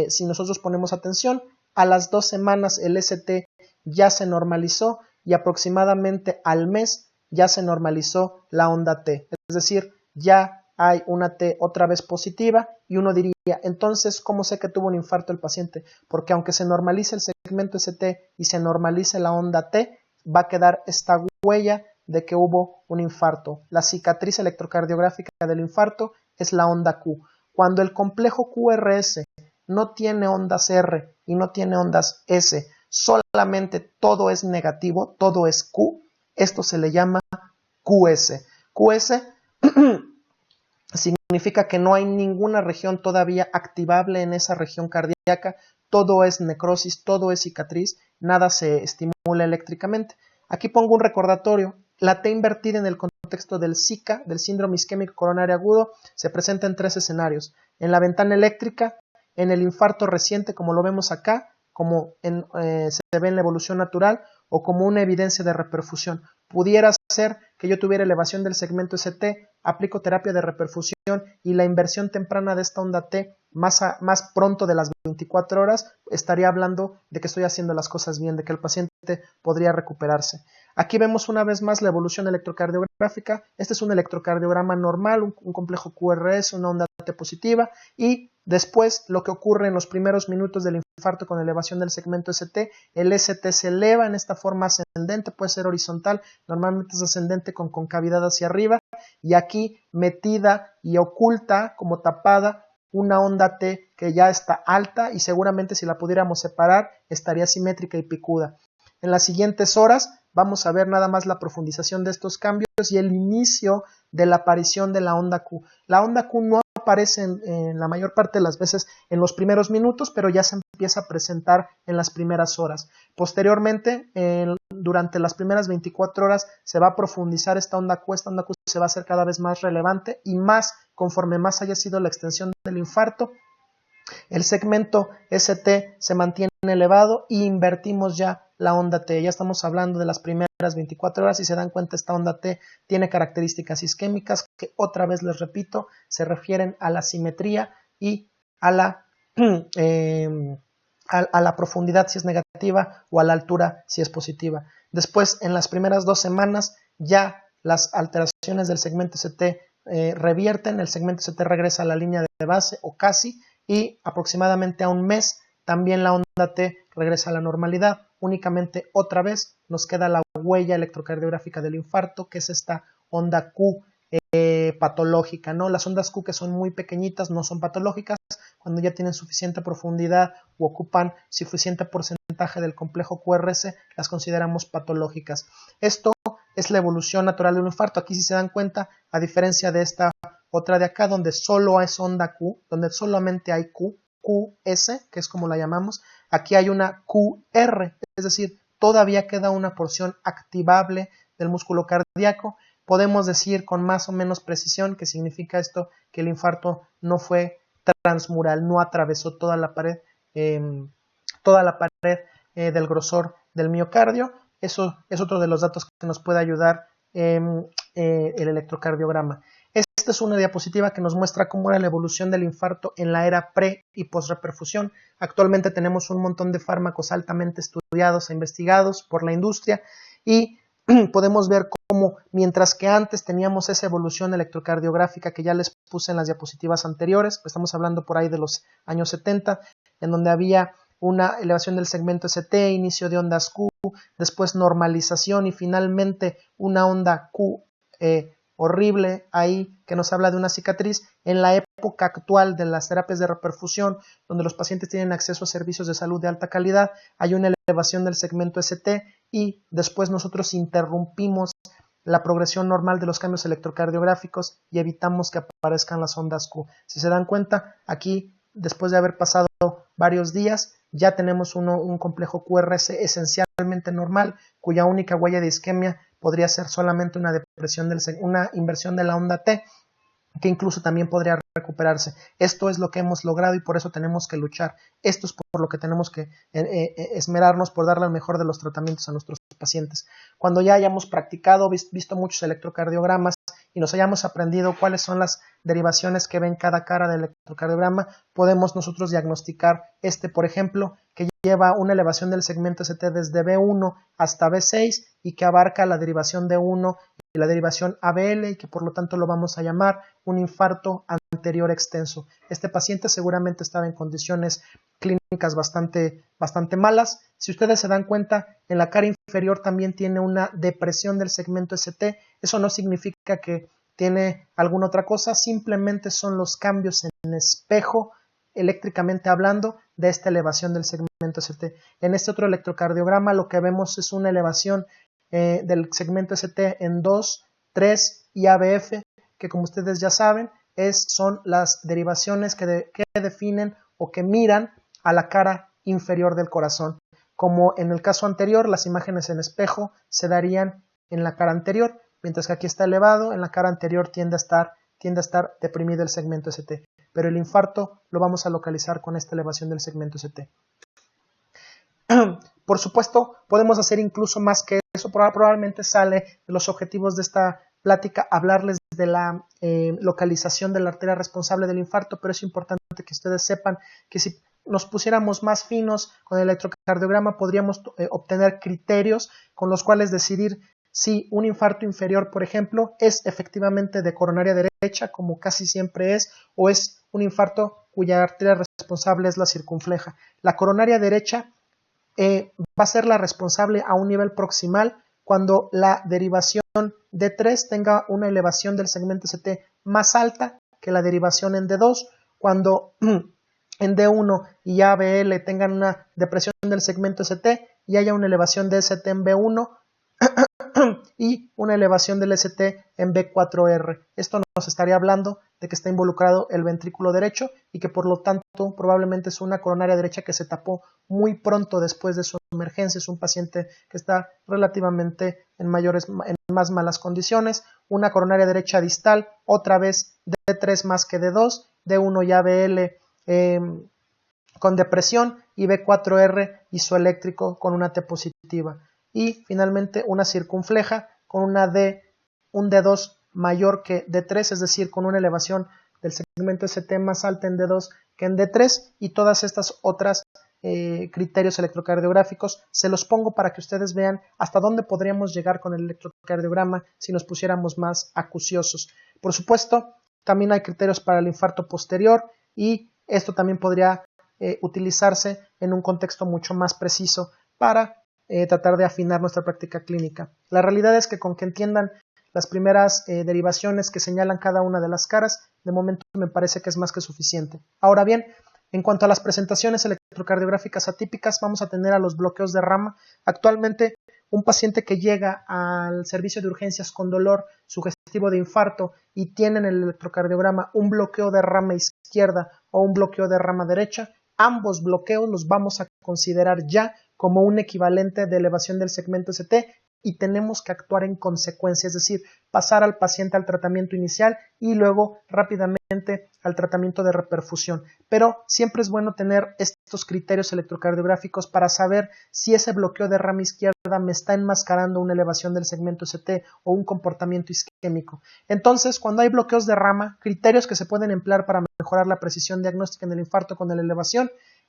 Speaker 1: si nosotros ponemos atención, a las 2 semanas el ST ya se normalizó y aproximadamente al mes ya se normalizó la onda T. Es decir, ya hay una T otra vez positiva y uno diría, entonces, ¿cómo sé que tuvo un infarto el paciente? Porque aunque se normalice el segmento ST y se normalice la onda T, va a quedar esta huella de que hubo un infarto. La cicatriz electrocardiográfica del infarto es la onda Q. Cuando el complejo QRS no tiene ondas R y no tiene ondas S, solamente todo es negativo, todo es Q, esto se le llama QS. QS significa que no hay ninguna región todavía activable en esa región cardíaca, todo es necrosis, todo es cicatriz, nada se estimula eléctricamente. Aquí pongo un recordatorio, la T invertida en el contexto del SICA, del síndrome isquémico coronario agudo, se presenta en 3 escenarios, en la ventana eléctrica, en el infarto reciente, como lo vemos acá, como se ve en la evolución natural, o como una evidencia de reperfusión. Pudiera ser que yo tuviera elevación del segmento ST, aplico terapia de reperfusión y la inversión temprana de esta onda T más pronto de las 24 horas, estaría hablando de que estoy haciendo las cosas bien, de que el paciente podría recuperarse. Aquí vemos una vez más la evolución electrocardiográfica. Este es un electrocardiograma normal, un complejo QRS, una onda T positiva, y después lo que ocurre en los primeros minutos del infarto con elevación del segmento ST, el ST se eleva en esta forma ascendente, puede ser horizontal, normalmente es ascendente con concavidad hacia arriba, y aquí metida y oculta como tapada una onda T que ya está alta y seguramente si la pudiéramos separar estaría simétrica y picuda. En las siguientes horas vamos a ver nada más la profundización de estos cambios y el inicio de la aparición de la onda Q. La onda Q no aparece en la mayor parte de las veces en los primeros minutos, pero ya se empieza a presentar en las primeras horas. Posteriormente, durante las primeras 24 horas se va a profundizar esta onda Q se va a hacer cada vez más relevante y más conforme más haya sido la extensión del infarto, el segmento ST se mantiene elevado y invertimos ya la onda T. Ya estamos hablando de las primeras 24 horas y se dan cuenta esta onda T tiene características isquémicas que otra vez les repito se refieren a la simetría y a la profundidad si es negativa o a la altura si es positiva. Después en las primeras 2 semanas ya las alteraciones del segmento ST revierten, el segmento ST regresa a la línea de base o casi, y aproximadamente a un mes también la onda T regresa a la normalidad. Únicamente otra vez nos queda la huella electrocardiográfica del infarto, que es esta onda Q patológica, ¿no? Las ondas Q que son muy pequeñitas no son patológicas, cuando ya tienen suficiente profundidad o ocupan suficiente porcentaje del complejo QRS, las consideramos patológicas. Esto es la evolución natural de un infarto. Aquí si se dan cuenta, a diferencia de esta otra de acá, donde solo es onda Q, donde solamente hay QS, que es como la llamamos, aquí hay una QR, es decir, todavía queda una porción activable del músculo cardíaco. Podemos decir con más o menos precisión que significa esto, que el infarto no fue transmural, no atravesó toda la pared del grosor del miocardio. Eso es otro de los datos que nos puede ayudar el electrocardiograma. Esta es una diapositiva que nos muestra cómo era la evolución del infarto en la era pre y post-reperfusión. Actualmente tenemos un montón de fármacos altamente estudiados e investigados por la industria y podemos ver cómo, mientras que antes teníamos esa evolución electrocardiográfica que ya les puse en las diapositivas anteriores, pues estamos hablando por ahí de los años 70, en donde había una elevación del segmento ST, inicio de ondas Q, después normalización y finalmente una onda Q horrible ahí que nos habla de una cicatriz. En la época actual de las terapias de reperfusión, donde los pacientes tienen acceso a servicios de salud de alta calidad, hay una elevación del segmento ST y después nosotros interrumpimos la progresión normal de los cambios electrocardiográficos y evitamos que aparezcan las ondas Q. Si se dan cuenta, aquí después de haber pasado varios días, ya tenemos un complejo QRS esencialmente normal, cuya única huella de isquemia podría ser solamente una inversión de la onda T, que incluso también podría recuperarse. Esto es lo que hemos logrado y por eso tenemos que luchar. Esto es por lo que tenemos que esmerarnos por darle el mejor de los tratamientos a nuestros pacientes. Cuando ya hayamos practicado, visto muchos electrocardiogramas y nos hayamos aprendido cuáles son las derivaciones que ven cada cara del electrocardiograma, podemos nosotros diagnosticar por ejemplo, que lleva una elevación del segmento ST desde B1 hasta B6 y que abarca la derivación D1 y la derivación ABL y que por lo tanto lo vamos a llamar un infarto anterior extenso. Este paciente seguramente estaba en condiciones clínicas bastante malas. Si ustedes se dan cuenta, en la cara inferior también tiene una depresión del segmento ST. Eso no significa que tiene alguna otra cosa, simplemente son los cambios en espejo, eléctricamente hablando, de esta elevación del segmento ST. En este otro electrocardiograma lo que vemos es una elevación del segmento ST en 2, 3 y ABF, que como ustedes ya saben, son las derivaciones que definen o que miran a la cara inferior del corazón. Como en el caso anterior, las imágenes en espejo se darían en la cara anterior, mientras que aquí está elevado, en la cara anterior tiende a estar deprimido el segmento ST. Pero el infarto lo vamos a localizar con esta elevación del segmento ST. Por supuesto, podemos hacer incluso más que eso. Probablemente sale de los objetivos de esta plática hablarles de la localización de la arteria responsable del infarto, pero es importante que ustedes sepan que si nos pusiéramos más finos con el electrocardiograma podríamos obtener criterios con los cuales decidir si un infarto inferior, por ejemplo, es efectivamente de coronaria derecha, como casi siempre es, o es un infarto cuya arteria responsable es la circunfleja. La coronaria derecha va a ser la responsable a un nivel proximal cuando la derivación D3 tenga una elevación del segmento ST más alta que la derivación en D2, cuando en D1 y ABL tengan una depresión del segmento ST y haya una elevación de ST en B1 y una elevación del ST en B4R. Esto nos estaría hablando de que está involucrado el ventrículo derecho y que por lo tanto probablemente es una coronaria derecha que se tapó muy pronto después de su emergencia. Es un paciente que está relativamente en más malas condiciones. Una coronaria derecha distal, otra vez D3 más que D2, D1 y ABL con depresión y B4R isoeléctrico con una T positiva. Y finalmente una circunfleja con un D2 mayor que D3, es decir, con una elevación del segmento ST más alta en D2 que en D3, y todas estas otras criterios electrocardiográficos se los pongo para que ustedes vean hasta dónde podríamos llegar con el electrocardiograma si nos pusiéramos más acuciosos. Por supuesto, también hay criterios para el infarto posterior y esto también podría utilizarse en un contexto mucho más preciso para tratar de afinar nuestra práctica clínica. La realidad es que con que entiendan las primeras derivaciones que señalan cada una de las caras, de momento me parece que es más que suficiente. Ahora bien, en cuanto a las presentaciones electrocardiográficas atípicas, vamos a tener a los bloqueos de rama. Actualmente, un paciente que llega al servicio de urgencias con dolor sugestivo de infarto y tiene en el electrocardiograma un bloqueo de rama izquierda o un bloqueo de rama derecha, ambos bloqueos los vamos a considerar ya como un equivalente de elevación del segmento ST y tenemos que actuar en consecuencia, es decir, pasar al paciente al tratamiento inicial y luego rápidamente al tratamiento de reperfusión. Pero siempre es bueno tener estos criterios electrocardiográficos para saber si ese bloqueo de rama izquierda me está enmascarando una elevación del segmento ST o un comportamiento isquémico. Entonces, cuando hay bloqueos de rama, criterios que se pueden emplear para mejorar la precisión diagnóstica en el infarto con la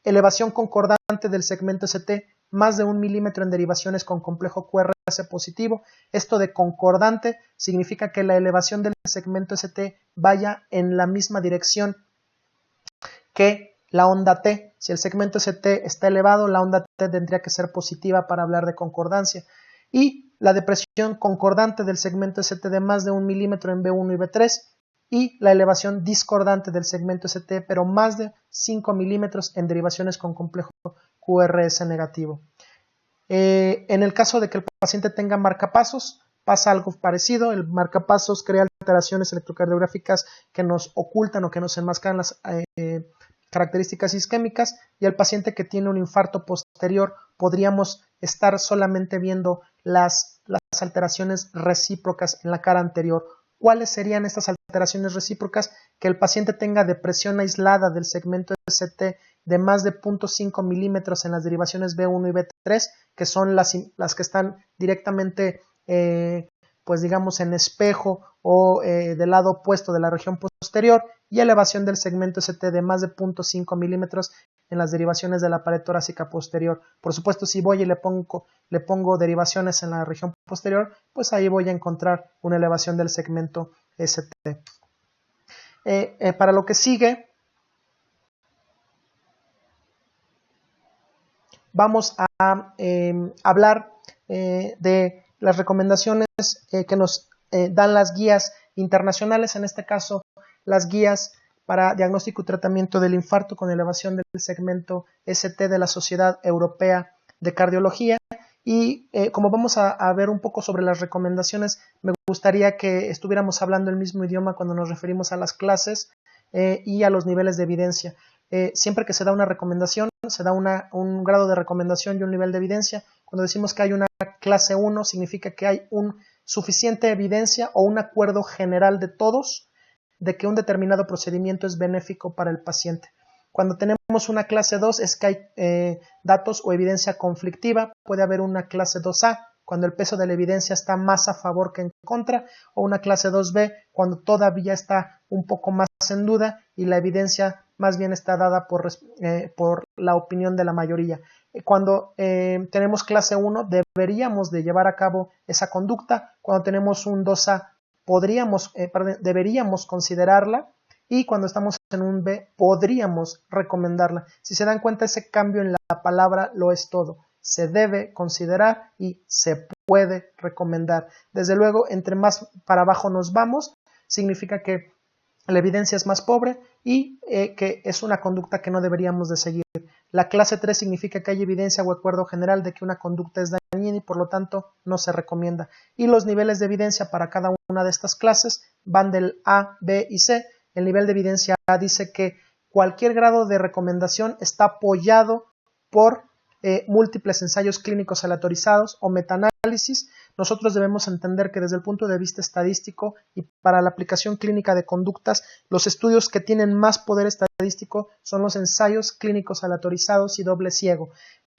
Speaker 1: elevación concordante del segmento ST más de 1 milímetro en derivaciones con complejo QRS positivo. Esto de concordante significa que la elevación del segmento ST vaya en la misma dirección que la onda T. Si el segmento ST está elevado, la onda T tendría que ser positiva para hablar de concordancia. Y la depresión concordante del segmento ST de más de 1 milímetro en B1 y B3 y la elevación discordante del segmento ST, pero más de 5 milímetros en derivaciones con complejo QRS negativo. En el caso de que el paciente tenga marcapasos, pasa algo parecido. El marcapasos crea alteraciones electrocardiográficas que nos ocultan o que nos enmascaran las características isquémicas, y el paciente que tiene un infarto posterior podríamos estar solamente viendo las alteraciones recíprocas en la cara anterior. ¿Cuáles serían estas alteraciones recíprocas? Que el paciente tenga depresión aislada del segmento ST de más de 0.5 milímetros en las derivaciones B1 y B3, que son las que están directamente pues digamos en espejo o del lado opuesto de la región posterior, y elevación del segmento ST de más de 0.5 milímetros en las derivaciones de la pared torácica posterior. Por supuesto, si voy y le pongo derivaciones en la región posterior, pues ahí voy a encontrar una elevación del segmento ST. Para lo que sigue, vamos a hablar de las recomendaciones que nos dan las guías internacionales, en este caso las guías para diagnóstico y tratamiento del infarto con elevación del segmento ST de la Sociedad Europea de Cardiología. Y como vamos a ver un poco sobre las recomendaciones, me gustaría que estuviéramos hablando el mismo idioma cuando nos referimos a las clases y a los niveles de evidencia. Siempre que se da una recomendación, se da un grado de recomendación y un nivel de evidencia. Cuando decimos que hay una clase 1, significa que hay suficiente evidencia o un acuerdo general de todos de que un determinado procedimiento es benéfico para el paciente. Cuando tenemos una clase 2 es que hay datos o evidencia conflictiva. Puede haber una clase 2A cuando el peso de la evidencia está más a favor que en contra, o una clase 2B cuando todavía está un poco más en duda y la evidencia más bien está dada por la opinión de la mayoría. Cuando tenemos clase 1 deberíamos de llevar a cabo esa conducta. Cuando tenemos un 2A deberíamos considerarla, y cuando estamos en un B podríamos recomendarla. Si se dan cuenta, ese cambio en la palabra lo es todo. Se debe considerar y se puede recomendar. Desde luego, entre más para abajo nos vamos, significa que la evidencia es más pobre y que es una conducta que no deberíamos de seguir. La clase 3 significa que hay evidencia o acuerdo general de que una conducta es dañina y por lo tanto no se recomienda. Y los niveles de evidencia para cada una de estas clases van del A, B y C. El nivel de evidencia A dice que cualquier grado de recomendación está apoyado por múltiples ensayos clínicos aleatorizados o metaanálisis. Nosotros debemos entender que desde el punto de vista estadístico y para la aplicación clínica de conductas, los estudios que tienen más poder estadístico son los ensayos clínicos aleatorizados y doble ciego.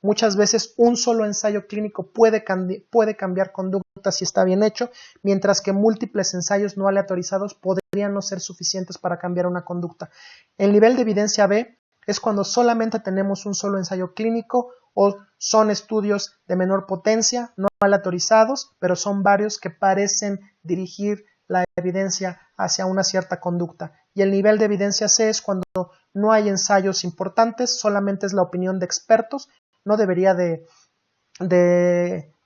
Speaker 1: Muchas veces un solo ensayo clínico puede cambiar conductas si está bien hecho, mientras que múltiples ensayos no aleatorizados podrían no ser suficientes para cambiar una conducta. El nivel de evidencia B es cuando solamente tenemos un solo ensayo clínico o son estudios de menor potencia, no aleatorizados, pero son varios que parecen dirigir la evidencia hacia una cierta conducta. Y el nivel de evidencia C es cuando no hay ensayos importantes, solamente es la opinión de expertos. No debería de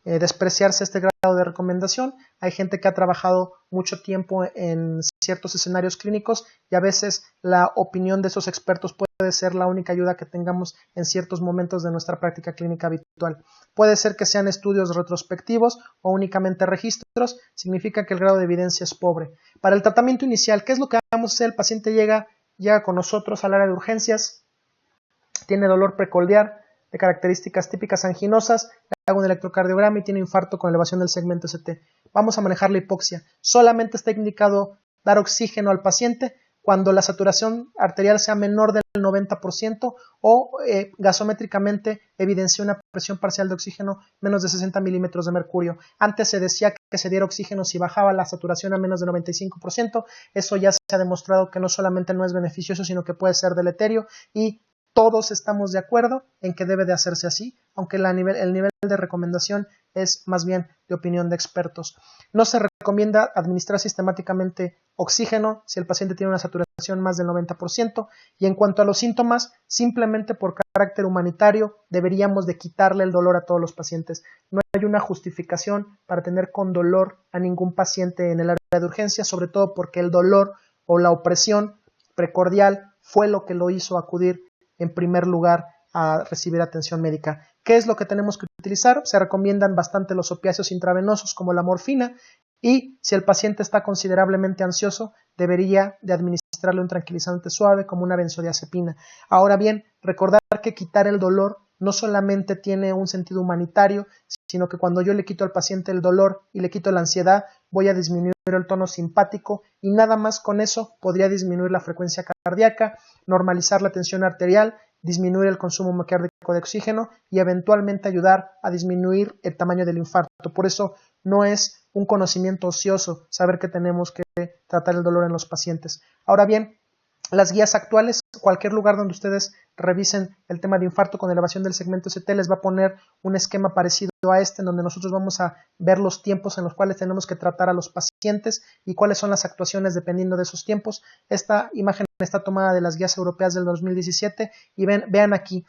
Speaker 1: despreciarse este grado de recomendación. Hay gente que ha trabajado mucho tiempo en ciertos escenarios clínicos y a veces la opinión de esos expertos puede ser la única ayuda que tengamos en ciertos momentos de nuestra práctica clínica habitual. Puede ser que sean estudios retrospectivos o únicamente registros, significa que el grado de evidencia es pobre. Para el tratamiento inicial, ¿qué es lo que vamos a hacer? El paciente llega con nosotros al área de urgencias, tiene dolor precordial de características típicas anginosas, le hago un electrocardiograma y tiene infarto con elevación del segmento ST. Vamos a manejar la hipoxia. Solamente está indicado dar oxígeno al paciente cuando la saturación arterial sea menor del 90% o gasométricamente evidencia una presión parcial de oxígeno menos de 60 milímetros de mercurio. Antes se decía que se diera oxígeno si bajaba la saturación a menos de 95%. Eso ya se ha demostrado que no solamente no es beneficioso, sino que puede ser deleterio, y todos estamos de acuerdo en que debe de hacerse así, aunque el nivel de recomendación es más bien de opinión de expertos. No se recomienda administrar sistemáticamente oxígeno si el paciente tiene una saturación más del 90%, y en cuanto a los síntomas, simplemente por carácter humanitario deberíamos de quitarle el dolor a todos los pacientes. No hay una justificación para tener con dolor a ningún paciente en el área de urgencia, sobre todo porque el dolor o la opresión precordial fue lo que lo hizo acudir en primer lugar a recibir atención médica. ¿Qué es lo que tenemos que utilizar? Se recomiendan bastante los opiáceos intravenosos como la morfina, y si el paciente está considerablemente ansioso, debería de administrarle un tranquilizante suave como una benzodiazepina. Ahora bien, recordar que quitar el dolor no solamente tiene un sentido humanitario, sino que cuando yo le quito al paciente el dolor y le quito la ansiedad, voy a disminuir el tono simpático, y nada más con eso podría disminuir la frecuencia cardíaca, normalizar la tensión arterial disminuir el consumo miocárdico de oxígeno y eventualmente ayudar a disminuir el tamaño del infarto. Por eso no es un conocimiento ocioso saber que tenemos que tratar el dolor en los pacientes. Ahora bien, las guías actuales, cualquier lugar donde ustedes revisen el tema de infarto con elevación del segmento ST les va a poner un esquema parecido a este, en donde nosotros vamos a ver los tiempos en los cuales tenemos que tratar a los pacientes y cuáles son las actuaciones dependiendo de esos tiempos. Esta imagen está tomada de las guías europeas del 2017 y vean aquí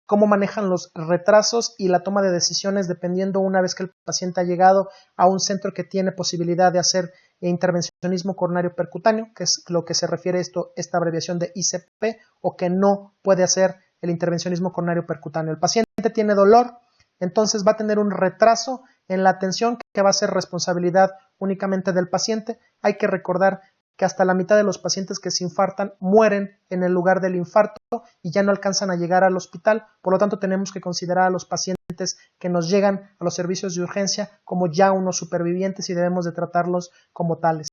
Speaker 1: cómo manejan los retrasos y la toma de decisiones dependiendo una vez que el paciente ha llegado a un centro que tiene posibilidad de hacer intervencionismo coronario percutáneo, que es lo que se refiere esta abreviación de ICP, o que no puede hacer el intervencionismo coronario percutáneo. El paciente tiene dolor, entonces va a tener un retraso en la atención que va a ser responsabilidad únicamente del paciente. Hay que recordar que hasta la mitad de los pacientes que se infartan mueren en el lugar del infarto y ya no alcanzan a llegar al hospital. Por lo tanto, tenemos que considerar a los pacientes que nos llegan a los servicios de urgencia como ya unos supervivientes y debemos de tratarlos como tales,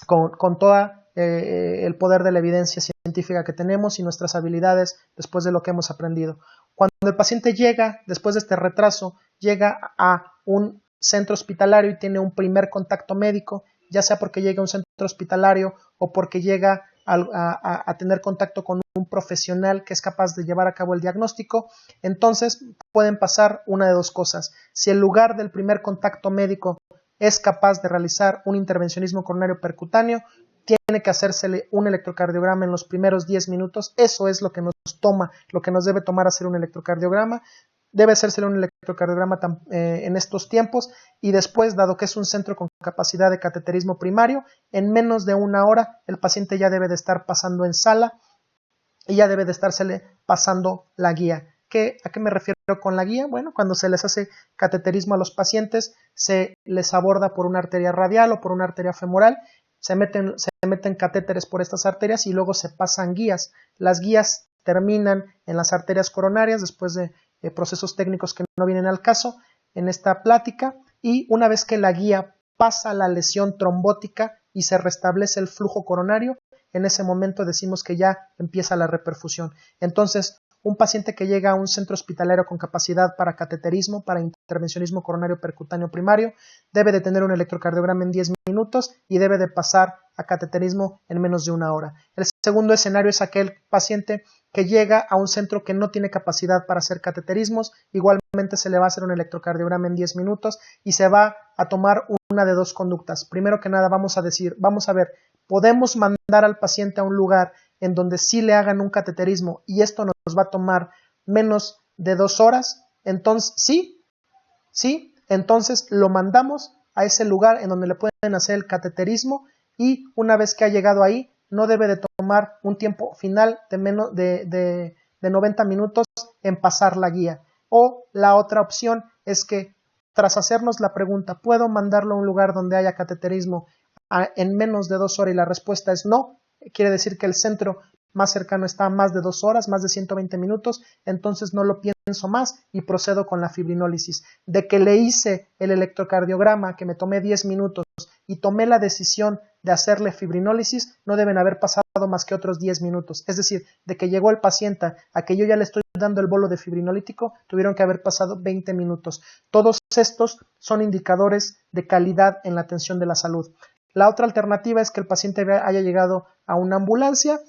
Speaker 1: con toda el poder de la evidencia científica que tenemos y nuestras habilidades después de lo que hemos aprendido. Cuando el paciente llega, después de este retraso, llega a un centro hospitalario y tiene un primer contacto médico, ya sea porque llega a un centro hospitalario o porque llega a tener contacto con un profesional que es capaz de llevar a cabo el diagnóstico, entonces pueden pasar una de dos cosas. Si el lugar del primer contacto médico es capaz de realizar un intervencionismo coronario percutáneo, tiene que hacérsele un electrocardiograma en los primeros 10 minutos. Eso es lo que nos debe tomar hacer un electrocardiograma. Debe hacérsele un electrocardiograma en estos tiempos y después, dado que es un centro con capacidad de cateterismo primario, en menos de una hora el paciente ya debe de estar pasando en sala y ya debe de estársele pasando la guía. ¿A qué me refiero con la guía? Bueno, cuando se les hace cateterismo a los pacientes, se les aborda por una arteria radial o por una arteria femoral, se meten catéteres por estas arterias y luego se pasan guías. Las guías terminan en las arterias coronarias después de procesos técnicos que no vienen al caso en esta plática, y una vez que la guía pasa la lesión trombótica y se restablece el flujo coronario, en ese momento decimos que ya empieza la reperfusión. Entonces, un paciente que llega a un centro hospitalario con capacidad para cateterismo, para intervencionismo coronario percutáneo primario, debe de tener un electrocardiograma en 10 minutos y debe de pasar a cateterismo en menos de una hora. El segundo escenario es aquel paciente que llega a un centro que no tiene capacidad para hacer cateterismos, igualmente se le va a hacer un electrocardiograma en 10 minutos y se va a tomar una de dos conductas. Primero que nada vamos a ver, podemos mandar al paciente a un lugar en donde sí le hagan un cateterismo y esto nos va a tomar menos de 2 horas, entonces sí, entonces lo mandamos a ese lugar en donde le pueden hacer el cateterismo y una vez que ha llegado ahí no debe de tomar un tiempo final de menos de 90 minutos en pasar la guía. O la otra opción es que tras hacernos la pregunta, ¿puedo mandarlo a un lugar donde haya cateterismo en menos de 2 horas? Y la respuesta es no. Quiere decir que el centro más cercano está a más de 2 horas, más de 120 minutos, entonces no lo pienso más y procedo con la fibrinólisis. De que le hice el electrocardiograma, que me tomé 10 minutos y tomé la decisión de hacerle fibrinólisis, no deben haber pasado más que otros 10 minutos. Es decir, de que llegó el paciente a que yo ya le estoy dando el bolo de fibrinolítico, tuvieron que haber pasado 20 minutos. Todos estos son indicadores de calidad en la atención de la salud. La otra alternativa es que el paciente haya llegado a una ambulancia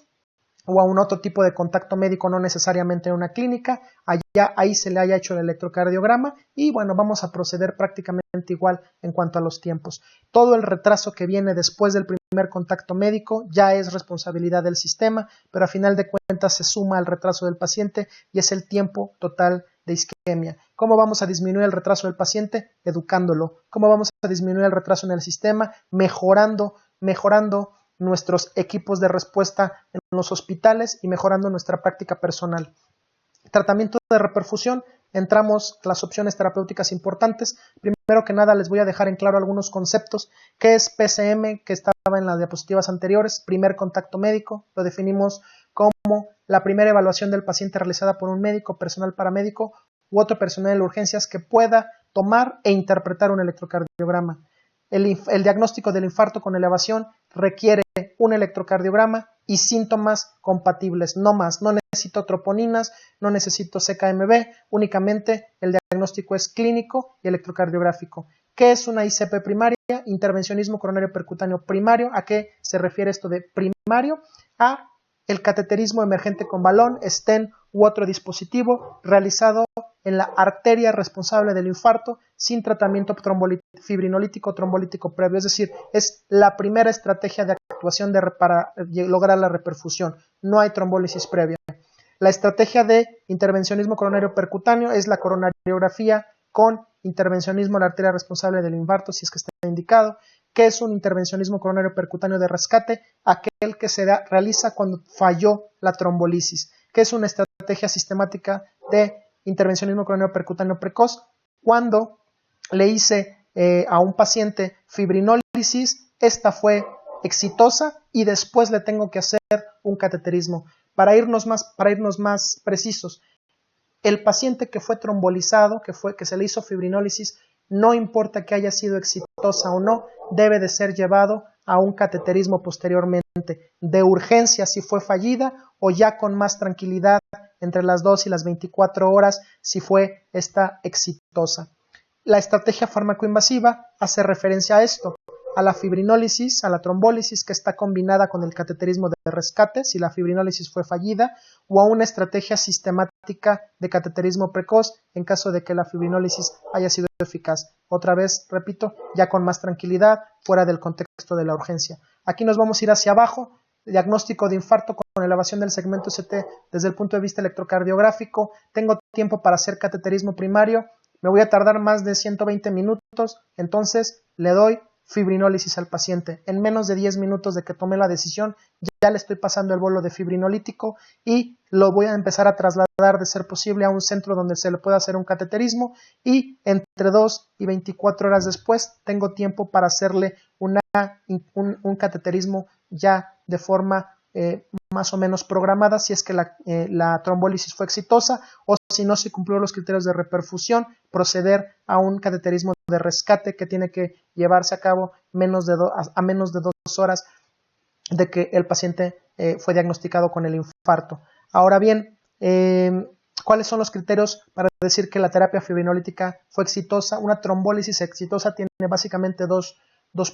Speaker 1: o a un otro tipo de contacto médico, no necesariamente en una clínica, ahí se le haya hecho el electrocardiograma y bueno, vamos a proceder prácticamente igual en cuanto a los tiempos. Todo el retraso que viene después del primer contacto médico ya es responsabilidad del sistema, pero a final de cuentas se suma al retraso del paciente y es el tiempo total de isquemia. ¿Cómo vamos a disminuir el retraso del paciente? Educándolo. ¿Cómo vamos a disminuir el retraso en el sistema? Mejorando nuestros equipos de respuesta en los hospitales y mejorando nuestra práctica personal. Tratamiento de reperfusión, entramos a las opciones terapéuticas importantes. Primero que nada les voy a dejar en claro algunos conceptos. ¿Qué es PCM? Que estaba en las diapositivas anteriores, primer contacto médico. Lo definimos como la primera evaluación del paciente realizada por un médico, personal paramédico u otro personal de urgencias que pueda tomar e interpretar un electrocardiograma. El diagnóstico del infarto con elevación requiere un electrocardiograma y síntomas compatibles, no más. No necesito troponinas, no necesito CKMB, únicamente el diagnóstico es clínico y electrocardiográfico. ¿Qué es una ICP primaria? Intervencionismo coronario percutáneo primario. ¿A qué se refiere esto de primario? A el cateterismo emergente con balón, stent u otro dispositivo realizado en la arteria responsable del infarto sin tratamiento fibrinolítico o trombolítico previo. Es decir, es la primera estrategia de actuación para lograr la reperfusión. No hay trombólisis previa. La estrategia de intervencionismo coronario percutáneo es la coronariografía con intervencionismo en la arteria responsable del infarto, si es que está indicado. ¿Qué es un intervencionismo coronario percutáneo de rescate? Aquel que se realiza cuando falló la trombolisis. ¿Qué es una estrategia sistemática de intervencionismo coronario percutáneo precoz? Cuando le hice a un paciente fibrinólisis, esta fue exitosa y después le tengo que hacer un cateterismo. Para irnos más precisos, el paciente que fue trombolizado, que se le hizo fibrinólisis, no importa que haya sido exitosa o no, debe de ser llevado a un cateterismo posteriormente, de urgencia si fue fallida o ya con más tranquilidad entre las 2 y las 24 horas si fue esta exitosa. La estrategia farmacoinvasiva hace referencia a esto, a la fibrinólisis, a la trombólisis que está combinada con el cateterismo de rescate si la fibrinólisis fue fallida, o a una estrategia sistemática de cateterismo precoz en caso de que la fibrinólisis haya sido eficaz. Otra vez, repito, ya con más tranquilidad, fuera del contexto de la urgencia. Aquí nos vamos a ir hacia abajo, diagnóstico de infarto con elevación del segmento ST desde el punto de vista electrocardiográfico. Tengo tiempo para hacer cateterismo primario, me voy a tardar más de 120 minutos, entonces le doy fibrinólisis al paciente. En menos de 10 minutos de que tomé la decisión, ya le estoy pasando el bolo de fibrinolítico y lo voy a empezar a trasladar de ser posible a un centro donde se le pueda hacer un cateterismo y entre 2 y 24 horas después tengo tiempo para hacerle un cateterismo ya de forma más o menos programada si es que la trombólisis fue exitosa o si no se cumplieron los criterios de reperfusión, proceder a un cateterismo de rescate que tiene que llevarse a cabo a menos de 2 horas de que el paciente fue diagnosticado con el infarto. Ahora bien, ¿cuáles son los criterios para decir que la terapia fibrinolítica fue exitosa? Una trombólisis exitosa tiene básicamente dos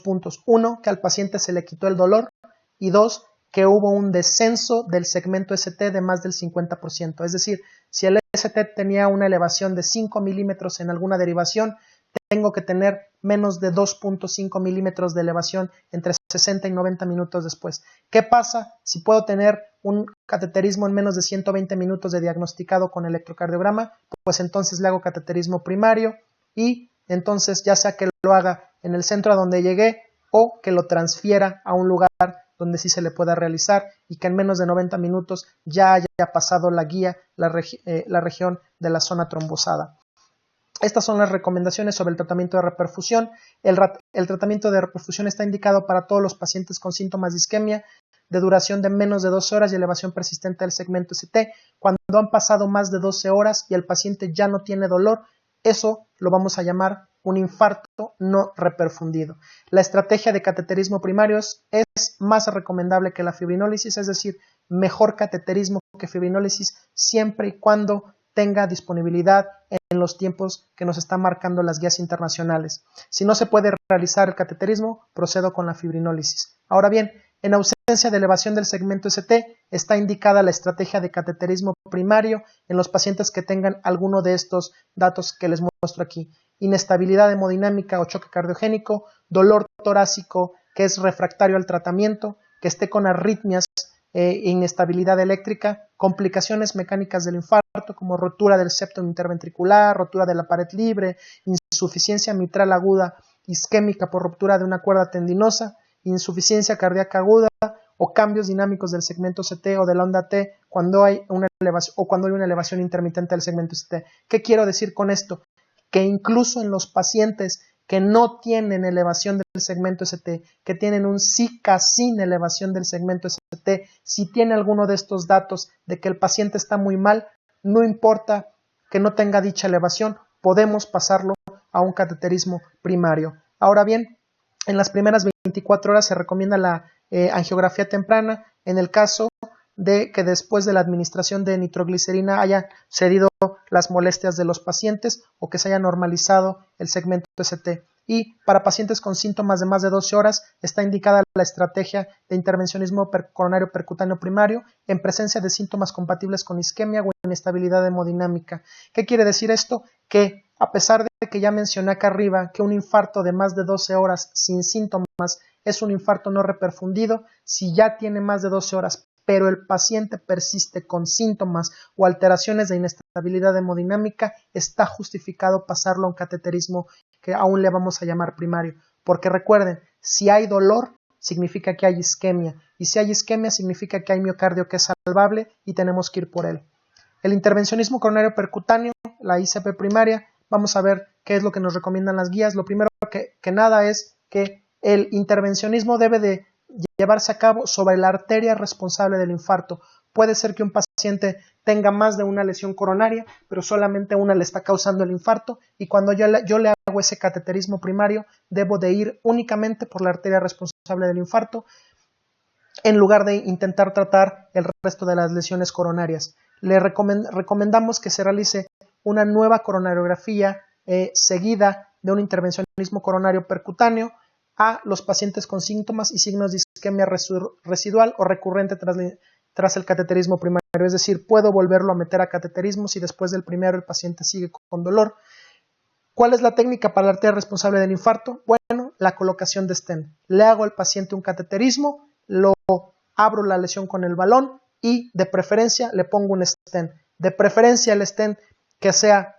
Speaker 1: puntos. Uno, que al paciente se le quitó el dolor y dos, que hubo un descenso del segmento ST de más del 50%. Es decir, si el ST tenía una elevación de 5 milímetros en alguna derivación, tengo que tener menos de 2.5 milímetros de elevación entre 60 y 90 minutos después. ¿Qué pasa si puedo tener un cateterismo en menos de 120 minutos de diagnosticado con electrocardiograma? Pues entonces le hago cateterismo primario y entonces ya sea que lo haga en el centro a donde llegué o que lo transfiera a un lugar donde sí se le pueda realizar y que en menos de 90 minutos ya haya pasado la guía, la región de la zona trombosada. Estas son las recomendaciones sobre el tratamiento de reperfusión. El tratamiento de reperfusión está indicado para todos los pacientes con síntomas de isquemia de duración de menos de 12 horas y elevación persistente del segmento ST. Cuando han pasado más de 12 horas y el paciente ya no tiene dolor, eso lo vamos a llamar un infarto no reperfundido. La estrategia de cateterismo primario es más recomendable que la fibrinólisis, es decir, mejor cateterismo que fibrinólisis siempre y cuando tenga disponibilidad en los tiempos que nos están marcando las guías internacionales. Si no se puede realizar el cateterismo, procedo con la fibrinólisis. Ahora bien, en ausencia de elevación del segmento ST, está indicada la estrategia de cateterismo primario en los pacientes que tengan alguno de estos datos que les muestro aquí. Inestabilidad hemodinámica o choque cardiogénico, dolor torácico que es refractario al tratamiento, que esté con arritmias inestabilidad eléctrica, complicaciones mecánicas del infarto como rotura del septo interventricular, rotura de la pared libre, insuficiencia mitral aguda isquémica por ruptura de una cuerda tendinosa, insuficiencia cardíaca aguda o cambios dinámicos del segmento CT o de la onda T cuando hay una elevación intermitente del segmento CT. ¿Qué quiero decir con esto? Que incluso en los pacientes que no tienen elevación del segmento ST, que tienen un SICA sin elevación del segmento ST, si tiene alguno de estos datos de que el paciente está muy mal, no importa que no tenga dicha elevación, podemos pasarlo a un cateterismo primario. Ahora bien, En las primeras 24 horas se recomienda la angiografía temprana en el caso de que después de la administración de nitroglicerina hayan cedido las molestias de los pacientes o que se haya normalizado el segmento ST. Y para pacientes con síntomas de más de 12 horas está indicada la estrategia de intervencionismo coronario percutáneo primario en presencia de síntomas compatibles con isquemia o inestabilidad hemodinámica. ¿Qué quiere decir esto? Que a pesar de que ya mencioné acá arriba que un infarto de más de 12 horas sin síntomas es un infarto no reperfundido, si ya tiene más de 12 horas pero el paciente persiste con síntomas o alteraciones de inestabilidad hemodinámica, está justificado pasarlo a un cateterismo que aún le vamos a llamar primario. Porque recuerden, si hay dolor, significa que hay isquemia. Y si hay isquemia, significa que hay miocardio que es salvable y tenemos que ir por él. El intervencionismo coronario percutáneo, la ICP primaria, vamos a ver qué es lo que nos recomiendan las guías. Lo primero que nada es que el intervencionismo debe de llevarse a cabo sobre la arteria responsable del infarto. Puede ser que un paciente tenga más de una lesión coronaria, pero solamente una le está causando el infarto y cuando yo le hago ese cateterismo primario, debo de ir únicamente por la arteria responsable del infarto en lugar de intentar tratar el resto de las lesiones coronarias. Le recomendamos que se realice una nueva coronariografía seguida de un intervencionismo coronario percutáneo a los pacientes con síntomas y signos de isquemia residual o recurrente tras el cateterismo primario. Es decir, puedo volverlo a meter a cateterismo si después del primero el paciente sigue con dolor. ¿Cuál es la técnica para la arteria responsable del infarto? Bueno, la colocación de stent. Le hago al paciente un cateterismo, lo abro la lesión con el balón y de preferencia le pongo un stent. De preferencia el stent que sea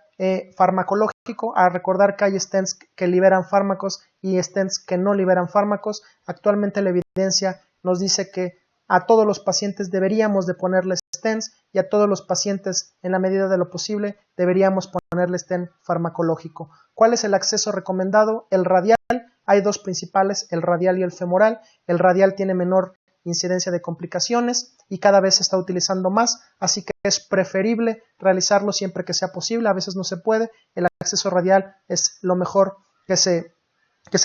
Speaker 1: farmacológico, a recordar que hay stents que liberan fármacos y stents que no liberan fármacos. Actualmente la evidencia nos dice que a todos los pacientes deberíamos de ponerle stents y a todos los pacientes en la medida de lo posible deberíamos ponerle stent farmacológico. ¿Cuál es el acceso recomendado? El radial. Hay dos principales, el radial y el femoral. El radial tiene menor incidencia de complicaciones y cada vez se está utilizando más, así que es preferible realizarlo siempre que sea posible. A veces no se puede, el acceso radial es lo mejor que se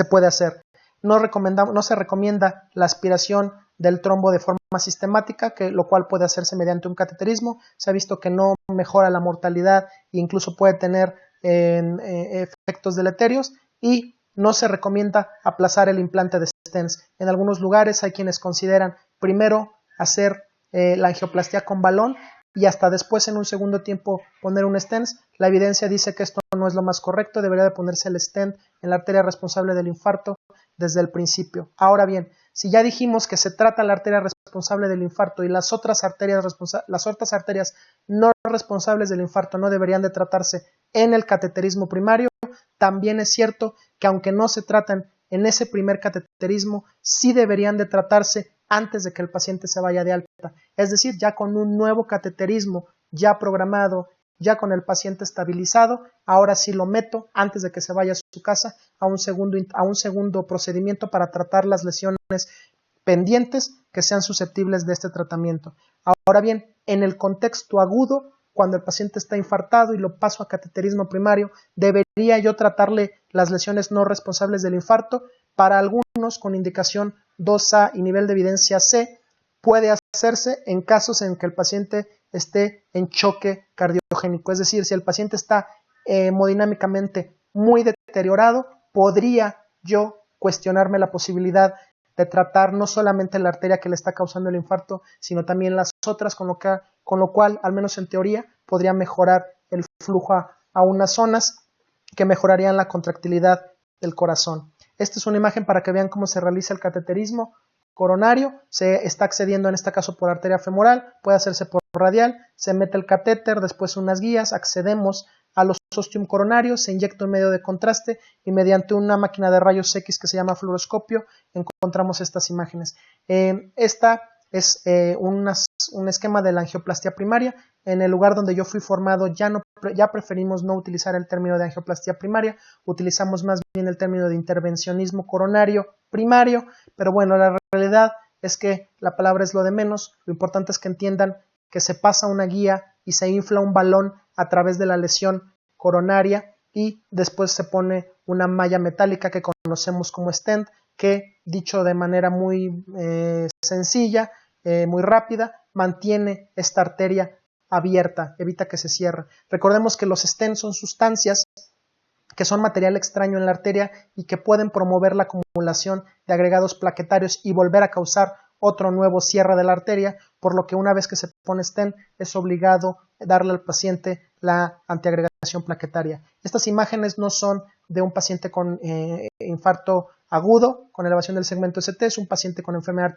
Speaker 1: puede hacer. No se recomienda la aspiración del trombo de forma sistemática, lo cual puede hacerse mediante un cateterismo. Se ha visto que no mejora la mortalidad e incluso puede tener efectos deleterios y no se recomienda aplazar el implante de stents. En algunos lugares hay quienes consideran primero hacer la angioplastia con balón y hasta después en un segundo tiempo poner un stent. La evidencia dice que esto no es lo más correcto, debería de ponerse el stent en la arteria responsable del infarto desde el principio. Ahora bien, si ya dijimos que se trata la arteria responsable del infarto y las otras arterias no responsables del infarto no deberían de tratarse en el cateterismo primario, también es cierto que aunque no se tratan en ese primer cateterismo, sí deberían de tratarse antes de que el paciente se vaya de alta. Es decir, ya con un nuevo cateterismo ya programado, ya con el paciente estabilizado, ahora sí lo meto antes de que se vaya a su casa a un segundo procedimiento para tratar las lesiones pendientes que sean susceptibles de este tratamiento. Ahora bien, en el contexto agudo, cuando el paciente está infartado y lo paso a cateterismo primario, debería yo tratarle las lesiones no responsables del infarto. Para algunos con indicación 2A y nivel de evidencia C, puede hacerse en casos en que el paciente esté en choque cardiogénico. Es decir, si el paciente está hemodinámicamente muy deteriorado, podría yo cuestionarme la posibilidad de tratar no solamente la arteria que le está causando el infarto, sino también las otras, con lo cual, al menos en teoría, podría mejorar el flujo a unas zonas que mejorarían la contractilidad del corazón. Esta es una imagen para que vean cómo se realiza el cateterismo coronario. Se está accediendo en este caso por arteria femoral, puede hacerse por radial, se mete el catéter, después unas guías, accedemos a los ostium coronarios, se inyecta un medio de contraste y mediante una máquina de rayos X que se llama fluoroscopio encontramos estas imágenes. Esta es un esquema de la angioplastia primaria. En el lugar donde yo fui formado ya preferimos no utilizar el término de angioplastia primaria, utilizamos más bien el término de intervencionismo coronario primario, pero bueno, la realidad es que la palabra es lo de menos. Lo importante es que entiendan que se pasa una guía y se infla un balón a través de la lesión coronaria y después se pone una malla metálica que conocemos como stent que, dicho de manera muy sencilla, muy rápida, mantiene esta arteria abierta, evita que se cierre. Recordemos que los stents son sustancias que son material extraño en la arteria y que pueden promover la acumulación de agregados plaquetarios y volver a causar otro nuevo cierre de la arteria, por lo que una vez que se pone stent es obligado darle al paciente la antiagregación plaquetaria. Estas imágenes no son de un paciente con infarto agudo, con elevación del segmento ST, es un paciente con enfermedad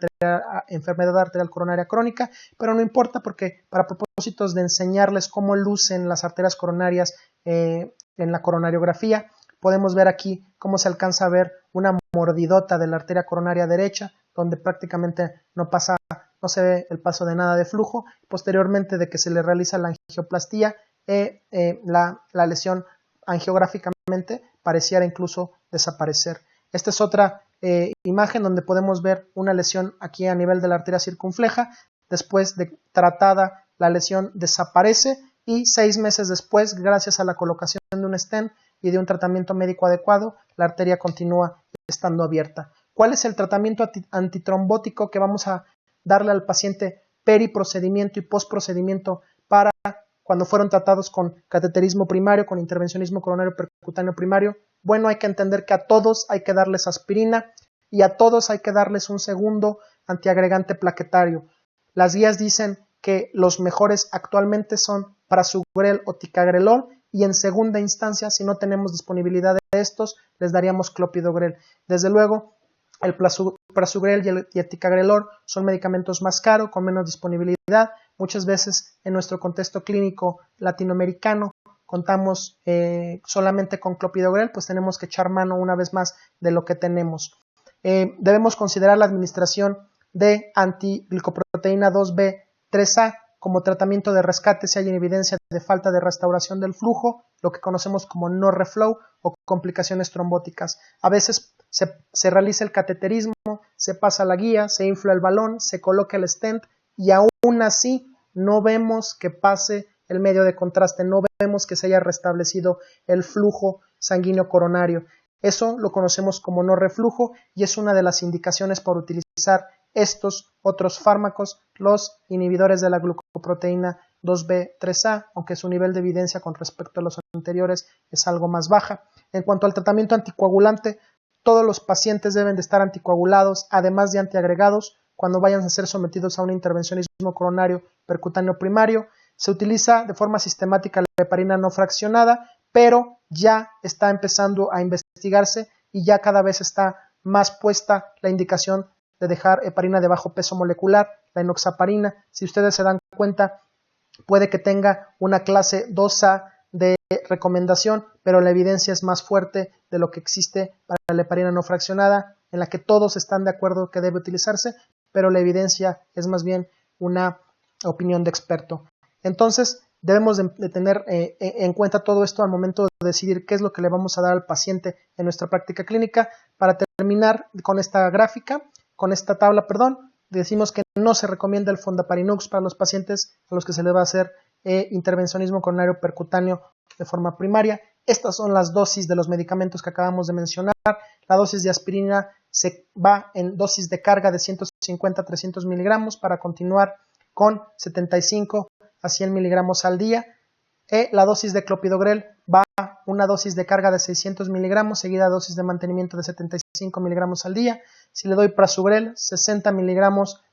Speaker 1: arterial coronaria crónica, pero no importa porque para propósitos de enseñarles cómo lucen las arterias coronarias en la coronariografía, podemos ver aquí cómo se alcanza a ver una mordidota de la arteria coronaria derecha, donde prácticamente no se ve el paso de nada de flujo. Posteriormente de que se le realiza la angioplastía, la lesión angiográficamente pareciera incluso desaparecer. Esta es otra imagen donde podemos ver una lesión aquí a nivel de la arteria circunfleja. Después de tratada, la lesión desaparece y 6 meses después, gracias a la colocación de un stent y de un tratamiento médico adecuado, la arteria continúa estando abierta. ¿Cuál es el tratamiento antitrombótico que vamos a darle al paciente periprocedimiento y postprocedimiento para cuando fueron tratados con cateterismo primario, con intervencionismo coronario percutáneo primario? Bueno, hay que entender que a todos hay que darles aspirina y a todos hay que darles un segundo antiagregante plaquetario. Las guías dicen que los mejores actualmente son prasugrel o ticagrelor y en segunda instancia, si no tenemos disponibilidad de estos, les daríamos clopidogrel. Desde luego, el prasugrel y el ticagrelor son medicamentos más caros, con menos disponibilidad. Muchas veces en nuestro contexto clínico latinoamericano contamos solamente con clopidogrel, pues tenemos que echar mano una vez más de lo que tenemos. Debemos considerar la administración de antiglicoproteína 2B3A como tratamiento de rescate si hay evidencia de falta de restauración del flujo, lo que conocemos como no reflow o complicaciones trombóticas. A veces se realiza el cateterismo, se pasa la guía, se infla el balón, se coloca el stent y aún así no vemos que pase el medio de contraste, no vemos que se haya restablecido el flujo sanguíneo coronario. Eso lo conocemos como no reflujo y es una de las indicaciones por utilizar estos otros fármacos, los inhibidores de la glucoproteína 2B3A, aunque su nivel de evidencia con respecto a los anteriores es algo más baja. En cuanto al tratamiento anticoagulante, todos los pacientes deben de estar anticoagulados, además de antiagregados, cuando vayan a ser sometidos a un intervencionismo coronario percutáneo primario. Se utiliza de forma sistemática la heparina no fraccionada, pero ya está empezando a investigarse y ya cada vez está más puesta la indicación de dejar heparina de bajo peso molecular, la enoxaparina. Si ustedes se dan cuenta, puede que tenga una clase 2A de recomendación, pero la evidencia es más fuerte de lo que existe para la heparina no fraccionada, en la que todos están de acuerdo que debe utilizarse, pero la evidencia es más bien una opinión de experto. Entonces, debemos de tener en cuenta todo esto al momento de decidir qué es lo que le vamos a dar al paciente en nuestra práctica clínica. Para terminar con esta gráfica, con esta tabla, decimos que no se recomienda el fondaparinux para los pacientes a los que se le va a hacer intervencionismo coronario percutáneo de forma primaria. Estas son las dosis de los medicamentos que acabamos de mencionar. La dosis de aspirina se va en dosis de carga de 150 a 300 miligramos para continuar con 75 a 100 miligramos al día. La dosis de clopidogrel va a una dosis de carga de 600 miligramos seguida de dosis de mantenimiento de 75 miligramos al día. Si le doy prasugrel, 60 miligramos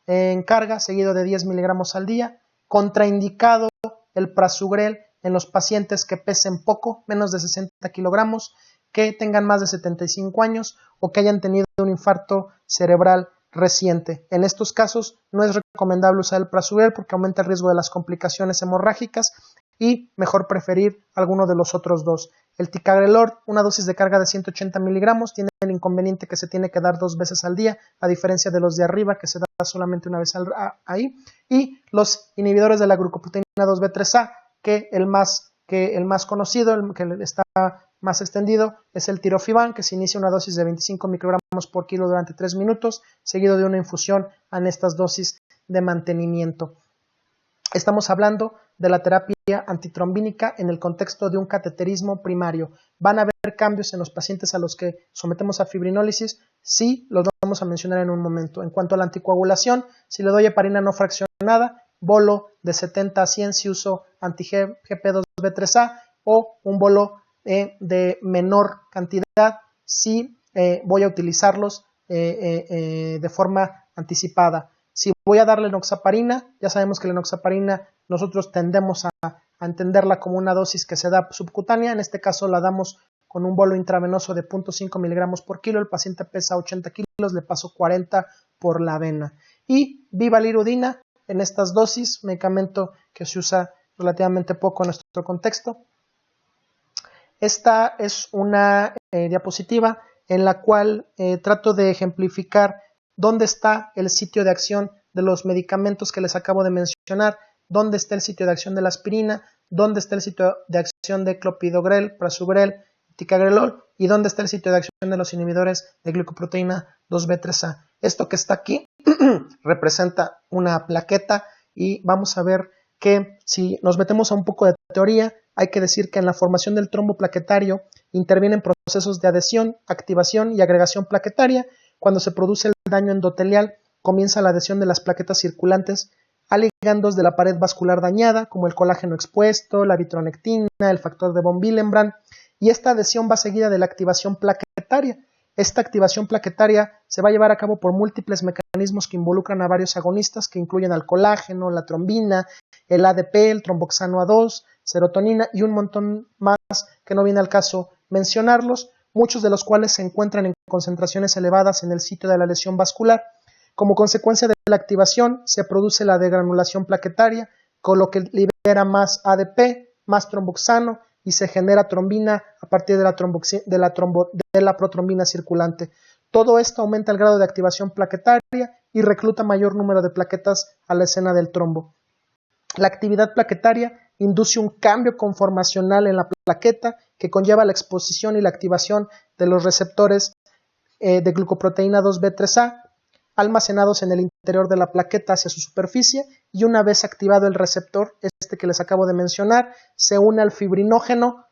Speaker 1: en carga seguido de 10 miligramos al día. Contraindicado el prasugrel en los pacientes que pesen poco, menos de 60 kilogramos, que tengan más de 75 años o que hayan tenido un infarto cerebral reciente. En estos casos no es recomendable usar el prasugrel porque aumenta el riesgo de las complicaciones hemorrágicas y mejor preferir alguno de los otros dos. El ticagrelor, una dosis de carga de 180 miligramos, tiene el inconveniente que se tiene que dar 2 veces al día, a diferencia de los de arriba que se da solamente una vez ahí. Y los inhibidores de la glucoproteína 2B3A, que el más conocido, el que está más extendido, es el tirofiban, que se inicia una dosis de 25 microgramos por kilo durante 3 minutos, seguido de una infusión en estas dosis de mantenimiento. Estamos hablando de la terapia antitrombínica en el contexto de un cateterismo primario. ¿Van a haber cambios en los pacientes a los que sometemos a fibrinólisis? Sí, los vamos a mencionar en un momento. En cuanto a la anticoagulación, si le doy heparina no fraccionada, bolo de 70 a 100 si uso anti-GP2B3A o un bolo de menor cantidad si voy a utilizarlos de forma anticipada. Si voy a darle enoxaparina, ya sabemos que la enoxaparina nosotros tendemos a entenderla como una dosis que se da subcutánea. En este caso la damos con un bolo intravenoso de 0.5 miligramos por kilo. El paciente pesa 80 kilos, le paso 40 por la vena. Y bivalirudina en estas dosis, medicamento que se usa relativamente poco en nuestro contexto. Esta es una diapositiva en la cual trato de ejemplificar dónde está el sitio de acción de los medicamentos que les acabo de mencionar, dónde está el sitio de acción de la aspirina, dónde está el sitio de acción de clopidogrel, prasugrel, ticagrelol y dónde está el sitio de acción de los inhibidores de glicoproteína 2B3A. Esto que está aquí representa una plaqueta y vamos a ver que si nos metemos a un poco de teoría, hay que decir que en la formación del trombo plaquetario intervienen procesos de adhesión, activación y agregación plaquetaria. Cuando se produce el daño endotelial, comienza la adhesión de las plaquetas circulantes a ligandos de la pared vascular dañada, como el colágeno expuesto, la vitronectina, el factor de von Willebrand, y esta adhesión va seguida de la activación plaquetaria. Esta activación plaquetaria se va a llevar a cabo por múltiples mecanismos que involucran a varios agonistas que incluyen al colágeno, la trombina, el ADP, el tromboxano A2, serotonina y un montón más que no viene al caso mencionarlos, muchos de los cuales se encuentran en concentraciones elevadas en el sitio de la lesión vascular. Como consecuencia de la activación se produce la degranulación plaquetaria, con lo que libera más ADP, más tromboxano y se genera trombina a partir de la protrombina circulante. Todo esto aumenta el grado de activación plaquetaria y recluta mayor número de plaquetas a la escena del trombo. La actividad plaquetaria induce un cambio conformacional en la plaqueta que conlleva la exposición y la activación de los receptores de glucoproteína 2B3A almacenados en el interior de la plaqueta hacia su superficie y una vez activado el receptor, este que les acabo de mencionar, se une al fibrinógeno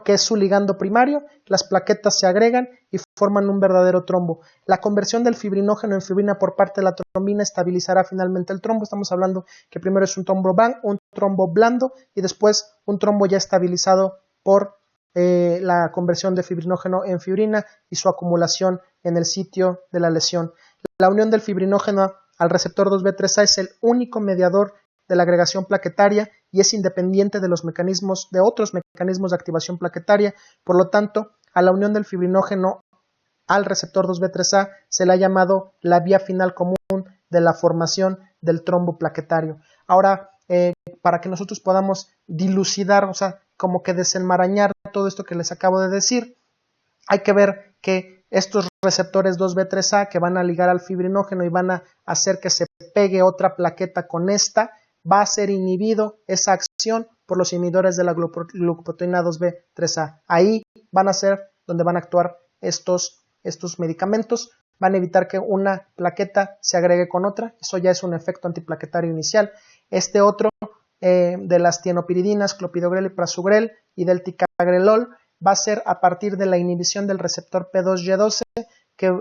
Speaker 1: que es su ligando primario, las plaquetas se agregan y forman un verdadero trombo. La conversión del fibrinógeno en fibrina por parte de la trombina estabilizará finalmente el trombo. Estamos hablando que primero es un trombo blando y después un trombo ya estabilizado por la conversión de fibrinógeno en fibrina y su acumulación en el sitio de la lesión. La unión del fibrinógeno al receptor 2B3A es el único mediador de la agregación plaquetaria y es independiente de otros mecanismos de activación plaquetaria. Por lo tanto, a la unión del fibrinógeno al receptor 2B3A se le ha llamado la vía final común de la formación del trombo plaquetario. Ahora, para que nosotros podamos dilucidar, o sea, como que desenmarañar todo esto que les acabo de decir, hay que ver que estos receptores 2B3A que van a ligar al fibrinógeno y van a hacer que se pegue otra plaqueta con esta, va a ser inhibido esa acción por los inhibidores de la glucoproteína 2B3A. Ahí van a ser donde van a actuar estos medicamentos, van a evitar que una plaqueta se agregue con otra, eso ya es un efecto antiplaquetario inicial. Este otro de las tienopiridinas, clopidogrel y prasugrel y del ticagrelol va a ser a partir de la inhibición del receptor P2Y12,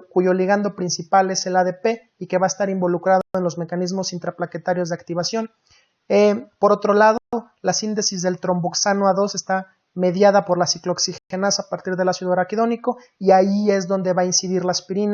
Speaker 1: cuyo ligando principal es el ADP y que va a estar involucrado en los mecanismos intraplaquetarios de activación. Por otro lado, la síntesis del tromboxano A2 está mediada por la ciclooxigenasa a partir del ácido araquidónico y ahí es donde va a incidir la aspirina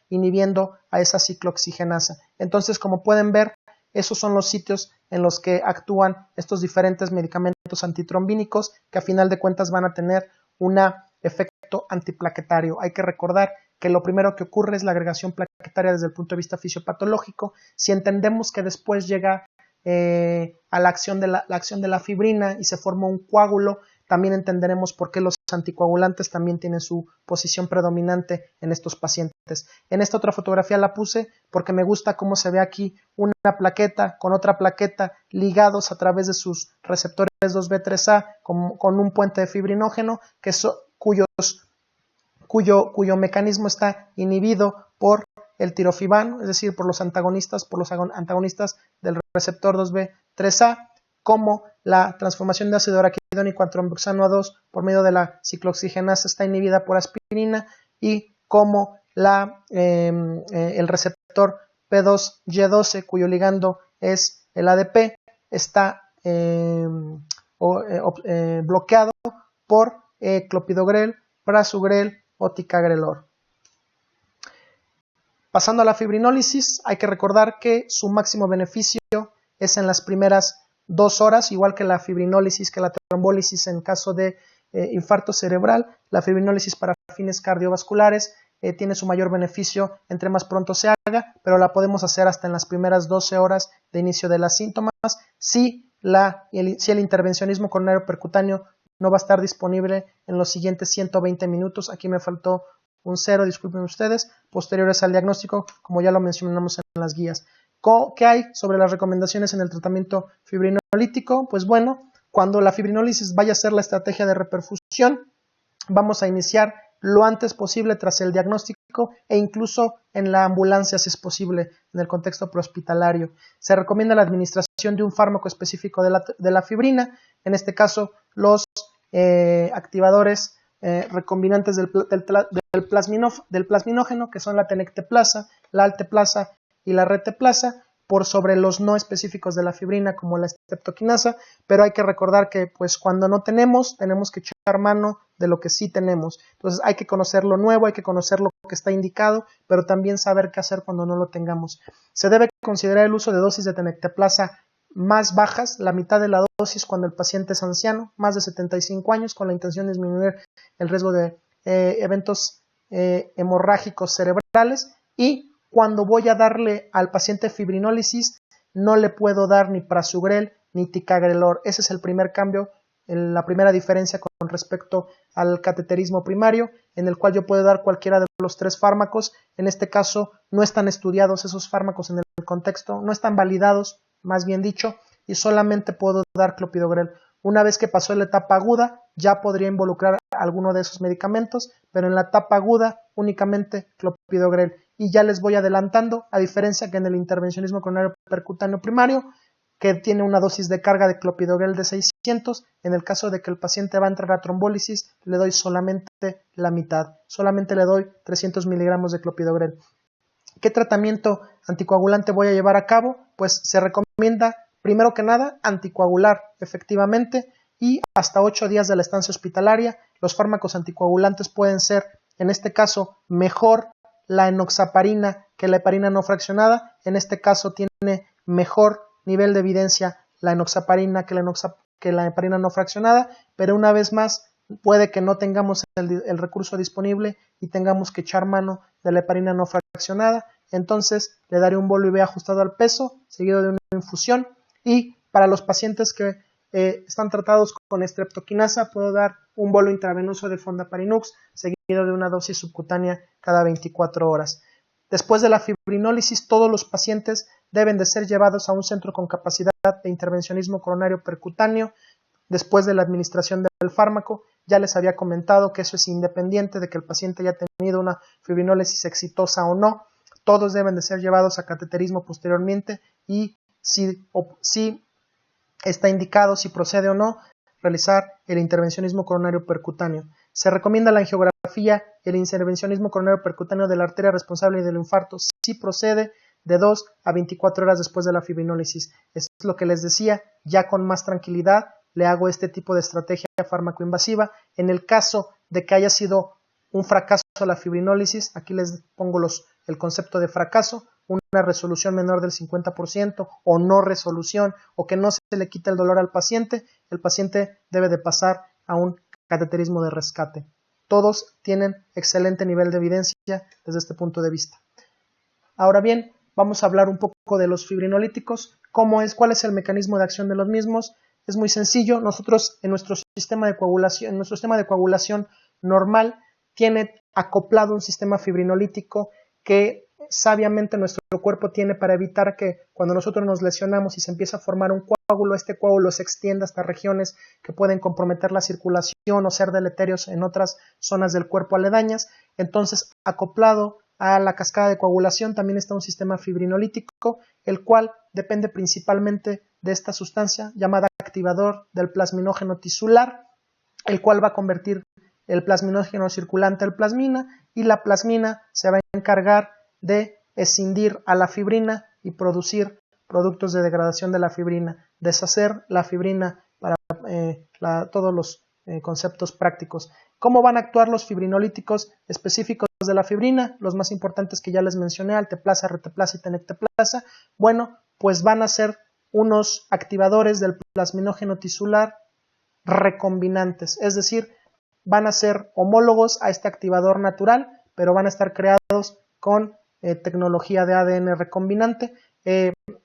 Speaker 1: inhibiendo a esa ciclooxigenasa. Entonces, como pueden ver, esos son los sitios en los que actúan estos diferentes medicamentos antitrombínicos que a final de cuentas van a tener un efecto antiplaquetario. Hay que recordar que lo primero que ocurre es la agregación plaquetaria desde el punto de vista fisiopatológico. Si entendemos que después llega a la acción de la fibrina y se forma un coágulo, también entenderemos por qué los anticoagulantes también tienen su posición predominante en estos pacientes. En esta otra fotografía la puse porque me gusta cómo se ve aquí una plaqueta con otra plaqueta ligados a través de sus receptores 2B3A con un puente de fibrinógeno cuyo mecanismo está inhibido por el tirofibano, es decir, por los antagonistas del receptor 2B3A, como la transformación de ácido araquidónico a tromboxano A2 por medio de la ciclooxigenasa está inhibida por aspirina, y como el receptor P2Y12, cuyo ligando es el ADP, está bloqueado por clopidogrel, prasugrel o ticagrelor. Pasando a la fibrinólisis, hay que recordar que su máximo beneficio es en las primeras 2 horas, igual que la fibrinólisis, que la trombólisis en caso de infarto cerebral. La fibrinólisis para fines cardiovasculares tiene su mayor beneficio entre más pronto se haga, pero la podemos hacer hasta en las primeras 12 horas de inicio de los síntomas, si el intervencionismo coronario percutáneo no va a estar disponible en los siguientes 120 minutos. Aquí me faltó un 0, disculpen ustedes, posteriores al diagnóstico, como ya lo mencionamos en las guías. ¿Qué hay sobre las recomendaciones en el tratamiento fibrinolítico? Pues bueno, cuando la fibrinólisis vaya a ser la estrategia de reperfusión, vamos a iniciar lo antes posible tras el diagnóstico e incluso en la ambulancia si es posible en el contexto prehospitalario. Se recomienda la administración de un fármaco específico de la fibrina, en este caso los activadores recombinantes del plasminógeno, que son la tenecteplasa, la alteplasa y la reteplasa, por sobre los no específicos de la fibrina como la streptokinasa, pero hay que recordar que pues cuando no tenemos que echar mano de lo que sí tenemos. Entonces hay que conocer lo nuevo, hay que conocer lo que está indicado, pero también saber qué hacer cuando no lo tengamos. Se debe considerar el uso de dosis de tenecteplasa más bajas, la mitad de la dosis cuando el paciente es anciano, más de 75 años, con la intención de disminuir el riesgo de eventos hemorrágicos cerebrales. Y cuando voy a darle al paciente fibrinólisis, no le puedo dar ni prasugrel ni ticagrelor. Ese es el primer cambio, la primera diferencia con respecto al cateterismo primario, en el cual yo puedo dar cualquiera de los 3 fármacos. En este caso no están estudiados esos fármacos en el contexto, no están validados, más bien dicho, y solamente puedo dar clopidogrel. Una vez que pasó la etapa aguda, ya podría involucrar alguno de esos medicamentos, pero en la etapa aguda únicamente clopidogrel. Y ya les voy adelantando, a diferencia que en el intervencionismo coronario percutáneo primario, que tiene una dosis de carga de clopidogrel de 600, en el caso de que el paciente va a entrar a trombólisis, le doy solamente la mitad, solamente le doy 300 miligramos de clopidogrel. ¿Qué tratamiento anticoagulante voy a llevar a cabo? Pues se recomienda, primero que nada, anticoagular efectivamente, y hasta 8 días de la estancia hospitalaria. Los fármacos anticoagulantes pueden ser, en este caso, mejor la enoxaparina que la heparina no fraccionada. En este caso tiene mejor nivel de evidencia la enoxaparina que la heparina no fraccionada, pero una vez más puede que no tengamos el recurso disponible y tengamos que echar mano de la heparina no fraccionada. Entonces le daré un bolo IV ajustado al peso, seguido de una infusión. Y para los pacientes que están tratados con streptokinasa, puedo dar un bolo intravenoso de fondaparinux, seguido de una dosis subcutánea cada 24 horas. Después de la fibrinólisis, todos los pacientes deben de ser llevados a un centro con capacidad de intervencionismo coronario percutáneo después de la administración del fármaco. Ya les había comentado que eso es independiente de que el paciente haya tenido una fibrinólisis exitosa o no. Todos deben de ser llevados a cateterismo posteriormente, y si está indicado, si procede o no, realizar el intervencionismo coronario percutáneo. Se recomienda la angiografía y el intervencionismo coronario percutáneo de la arteria responsable del infarto si procede de 2 a 24 horas después de la fibrinólisis. Es lo que les decía, ya con más tranquilidad le hago este tipo de estrategia fármacoinvasiva. En el caso de que haya sido un fracaso la fibrinólisis, aquí les pongo el concepto de fracaso, una resolución menor del 50% o no resolución, o que no se le quita el dolor al paciente, el paciente debe de pasar a un cateterismo de rescate. Todos tienen excelente nivel de evidencia desde este punto de vista. Ahora bien, vamos a hablar un poco de los fibrinolíticos. ¿Cuál es el mecanismo de acción de los mismos? Es muy sencillo. Nosotros en nuestro sistema de coagulación normal tiene acoplado un sistema fibrinolítico que sabiamente nuestro cuerpo tiene para evitar que cuando nosotros nos lesionamos y se empieza a formar un coágulo, este coágulo se extienda hasta regiones que pueden comprometer la circulación o ser deleterios en otras zonas del cuerpo aledañas. Entonces, acoplado a la cascada de coagulación también está un sistema fibrinolítico, el cual depende principalmente de esta sustancia llamada activador del plasminógeno tisular, el cual va a convertir el plasminógeno circulante al plasmina, y la plasmina se va a encargar de escindir a la fibrina y producir productos de degradación de la fibrina, deshacer la fibrina para todos los conceptos prácticos. ¿Cómo van a actuar los fibrinolíticos específicos de la fibrina? Los más importantes que ya les mencioné, alteplasa, reteplasa y tenecteplasa. Bueno, pues van a ser unos activadores del plasminógeno tisular recombinantes, es decir, van a ser homólogos a este activador natural, pero van a estar creados con tecnología de ADN recombinante.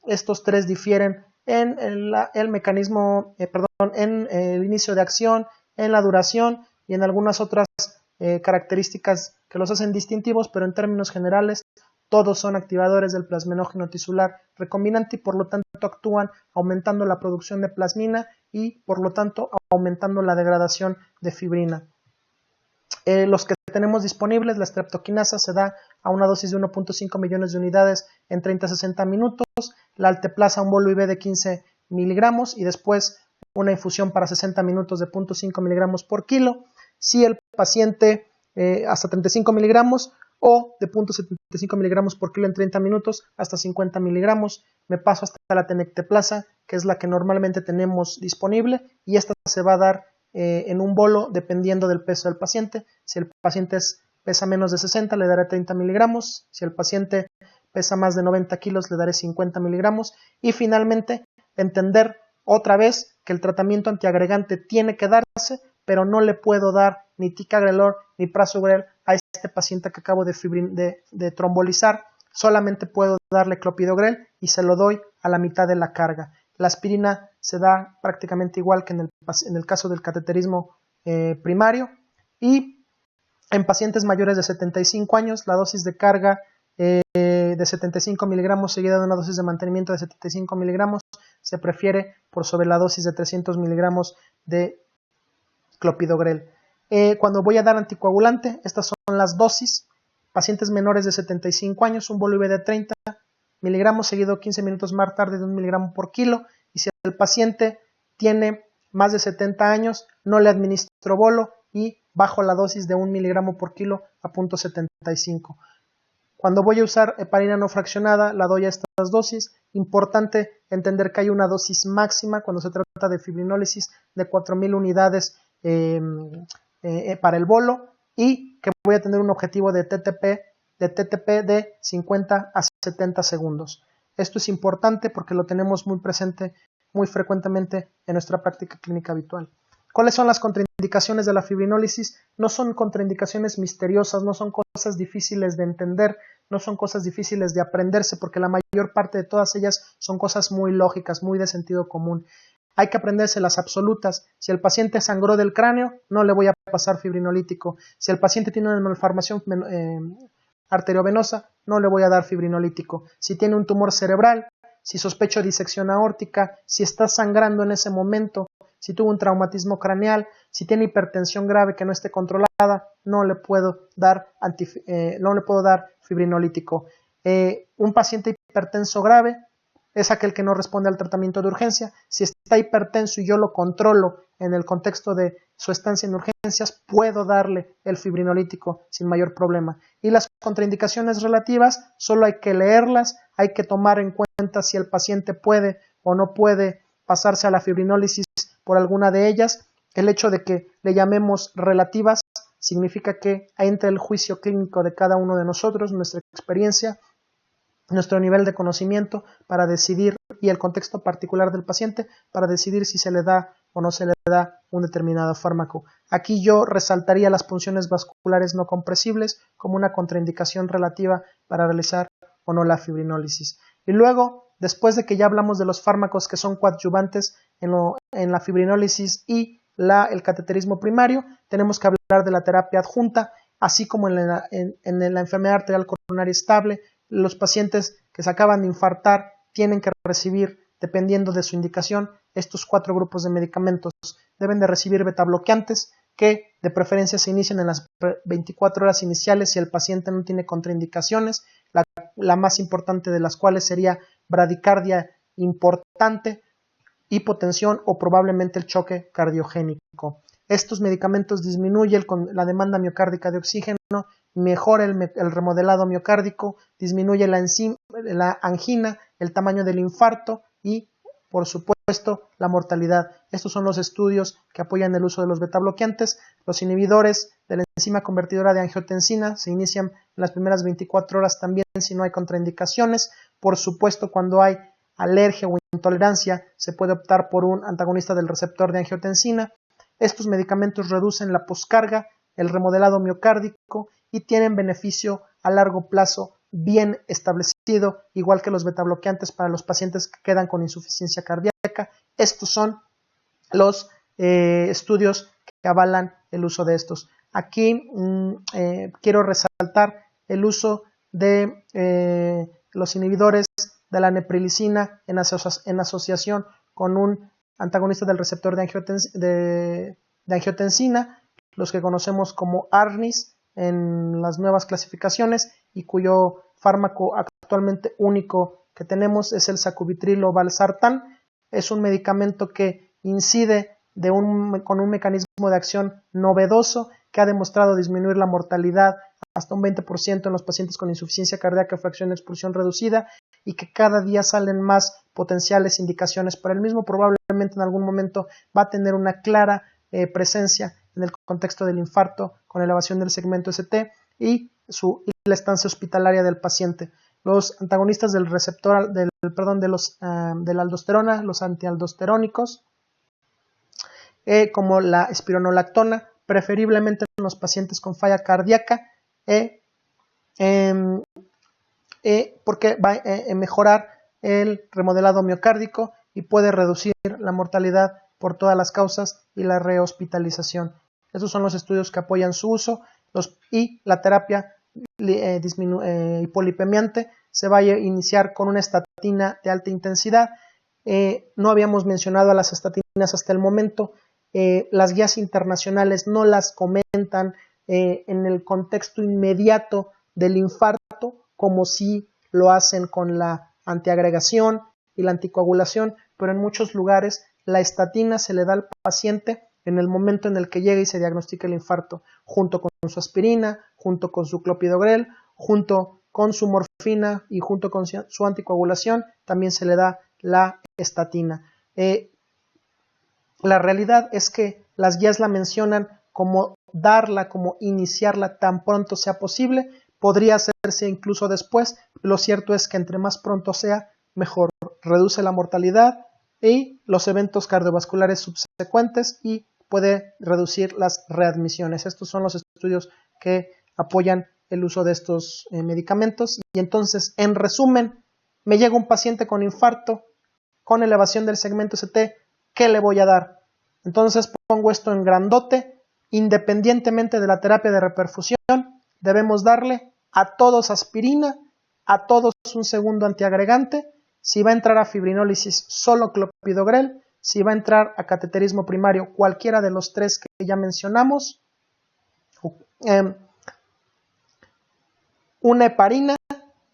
Speaker 1: Estos tres difieren en el mecanismo, en el inicio de acción, en la duración y en algunas otras características que los hacen distintivos, pero en términos generales todos son activadores del plasminógeno tisular recombinante y por lo tanto actúan aumentando la producción de plasmina y por lo tanto aumentando la degradación de fibrina. Los que tenemos disponibles, la streptokinasa se da a una dosis de 1.5 millones de unidades en 30 a 60 minutos, la alteplasa un bolo IV de 15 miligramos y después una infusión para 60 minutos de 0.5 miligramos por kilo. Si el paciente hasta 35 miligramos o de 0.75 miligramos por kilo en 30 minutos hasta 50 miligramos. Me paso hasta la tenecteplasa, que es la que normalmente tenemos disponible, y esta se va a dar en un bolo dependiendo del peso del paciente. Si el paciente pesa menos de 60, le daré 30 miligramos. Si el paciente pesa más de 90 kilos, le daré 50 miligramos. Y finalmente, entender otra vez que el tratamiento antiagregante tiene que darse, pero no le puedo dar ni ticagrelor ni prasugrel a este paciente que acabo de trombolizar. Solamente puedo darle clopidogrel y se lo doy a la mitad de la carga. La aspirina se da prácticamente igual que en el caso del cateterismo primario, y en pacientes mayores de 75 años la dosis de carga de 75 miligramos seguida de una dosis de mantenimiento de 75 miligramos se prefiere por sobre la dosis de 300 miligramos de clopidogrel. Cuando voy a dar anticoagulante, estas son las dosis. Pacientes menores de 75 años, un bolo IV de 30 miligramos seguido 15 minutos más tarde de 1 miligramo por kilo, y si el paciente tiene más de 70 años, no le administro bolo y bajo la dosis de 1 miligramo por kilo a 0.75. Cuando voy a usar heparina no fraccionada, la doy a estas dosis. Importante entender que hay una dosis máxima cuando se trata de fibrinólisis de 4.000 unidades para el bolo, y que voy a tener un objetivo de TTP de 50 a 70 segundos. Esto es importante porque lo tenemos muy presente muy frecuentemente en nuestra práctica clínica habitual. ¿Cuáles son las contraindicaciones de la fibrinólisis? No son contraindicaciones misteriosas, no son cosas difíciles de entender, no son cosas difíciles de aprenderse, porque la mayor parte de todas ellas son cosas muy lógicas, muy de sentido común. Hay que aprenderse las absolutas. Si el paciente sangró del cráneo, no le voy a pasar fibrinolítico. Si el paciente tiene una malformación arteriovenosa, no le voy a dar fibrinolítico. Si tiene un tumor cerebral, si sospecho disección aórtica, si está sangrando en ese momento, si tuvo un traumatismo craneal, si tiene hipertensión grave que no esté controlada, no le puedo dar fibrinolítico. Un paciente hipertenso grave es aquel que no responde al tratamiento de urgencia. Si está hipertenso y yo lo controlo en el contexto de su estancia en urgencias, puedo darle el fibrinolítico sin mayor problema. Y las contraindicaciones relativas, solo hay que leerlas, hay que tomar en cuenta si el paciente puede o no puede pasarse a la fibrinólisis por alguna de ellas. El hecho de que le llamemos relativas significa que entra el juicio clínico de cada uno de nosotros, nuestra experiencia, nuestro nivel de conocimiento para decidir, y el contexto particular del paciente, para decidir si se le da o no se le da un determinado fármaco. Aquí yo resaltaría las punciones vasculares no compresibles como una contraindicación relativa para realizar o no la fibrinólisis. Y luego, después de que ya hablamos de los fármacos que son coadyuvantes en la fibrinólisis y el cateterismo primario, tenemos que hablar de la terapia adjunta, así como en la enfermedad arterial coronaria estable. Los pacientes que se acaban de infartar tienen que recibir, dependiendo de su indicación, estos 4 grupos de medicamentos. Deben de recibir betabloqueantes, que de preferencia se inician en las 24 horas iniciales si el paciente no tiene contraindicaciones, la más importante de las cuales sería bradicardia importante, hipotensión o probablemente el choque cardiogénico. Estos medicamentos disminuyen la demanda miocárdica de oxígeno, mejora el remodelado miocárdico, disminuye la angina, el tamaño del infarto y, por supuesto, la mortalidad. Estos son los estudios que apoyan el uso de los betabloqueantes. Los inhibidores de la enzima convertidora de angiotensina se inician en las primeras 24 horas también si no hay contraindicaciones. Por supuesto, cuando hay alergia o intolerancia, se puede optar por un antagonista del receptor de angiotensina. Estos medicamentos reducen la poscarga, el remodelado miocárdico y tienen beneficio a largo plazo bien establecido, igual que los betabloqueantes para los pacientes que quedan con insuficiencia cardíaca. Estos son los estudios que avalan el uso de estos. Aquí quiero resaltar el uso de los inhibidores de la neprilicina en asociación con un antagonista del receptor de angiotensina, los que conocemos como ARNIs en las nuevas clasificaciones y cuyo fármaco actualmente único que tenemos es el sacubitrilo valsartán. Es un medicamento que incide con un mecanismo de acción novedoso que ha demostrado disminuir la mortalidad hasta un 20% en los pacientes con insuficiencia cardíaca, fracción de expulsión reducida, y que cada día salen más potenciales indicaciones para el mismo. Probablemente en algún momento va a tener una clara presencia en el contexto del infarto con elevación del segmento ST y la estancia hospitalaria del paciente. Los antagonistas del receptor de la aldosterona, los antialdosterónicos, como la espironolactona, preferiblemente en los pacientes con falla cardíaca, porque va a mejorar el remodelado miocárdico y puede reducir la mortalidad por todas las causas y la rehospitalización. Estos son los estudios que apoyan su uso y la terapia hipolipemiante se va a iniciar con una estatina de alta intensidad. No habíamos mencionado a las estatinas hasta el momento. Las guías internacionales no las comentan en el contexto inmediato del infarto, como si lo hacen con la antiagregación y la anticoagulación, pero en muchos lugares la estatina se le da al paciente en el momento en el que llega y se diagnostica el infarto, junto con su aspirina, junto con su clopidogrel, junto con su morfina y junto con su anticoagulación, también se le da la estatina. La realidad es que las guías la mencionan como darla, como iniciarla tan pronto sea posible. Podría hacerse incluso después. Lo cierto es que entre más pronto sea, mejor. Reduce la mortalidad y los eventos cardiovasculares subsecuentes y puede reducir las readmisiones. Estos son los estudios que apoyan el uso de estos medicamentos. Y entonces, en resumen, me llega un paciente con infarto, con elevación del segmento ST, ¿qué le voy a dar? Entonces pongo esto en grandote. Independientemente de la terapia de reperfusión, debemos darle a todos aspirina, a todos un segundo antiagregante. Si va a entrar a fibrinólisis, solo clopidogrel. Si va a entrar a cateterismo primario, cualquiera de los tres que ya mencionamos. Una heparina,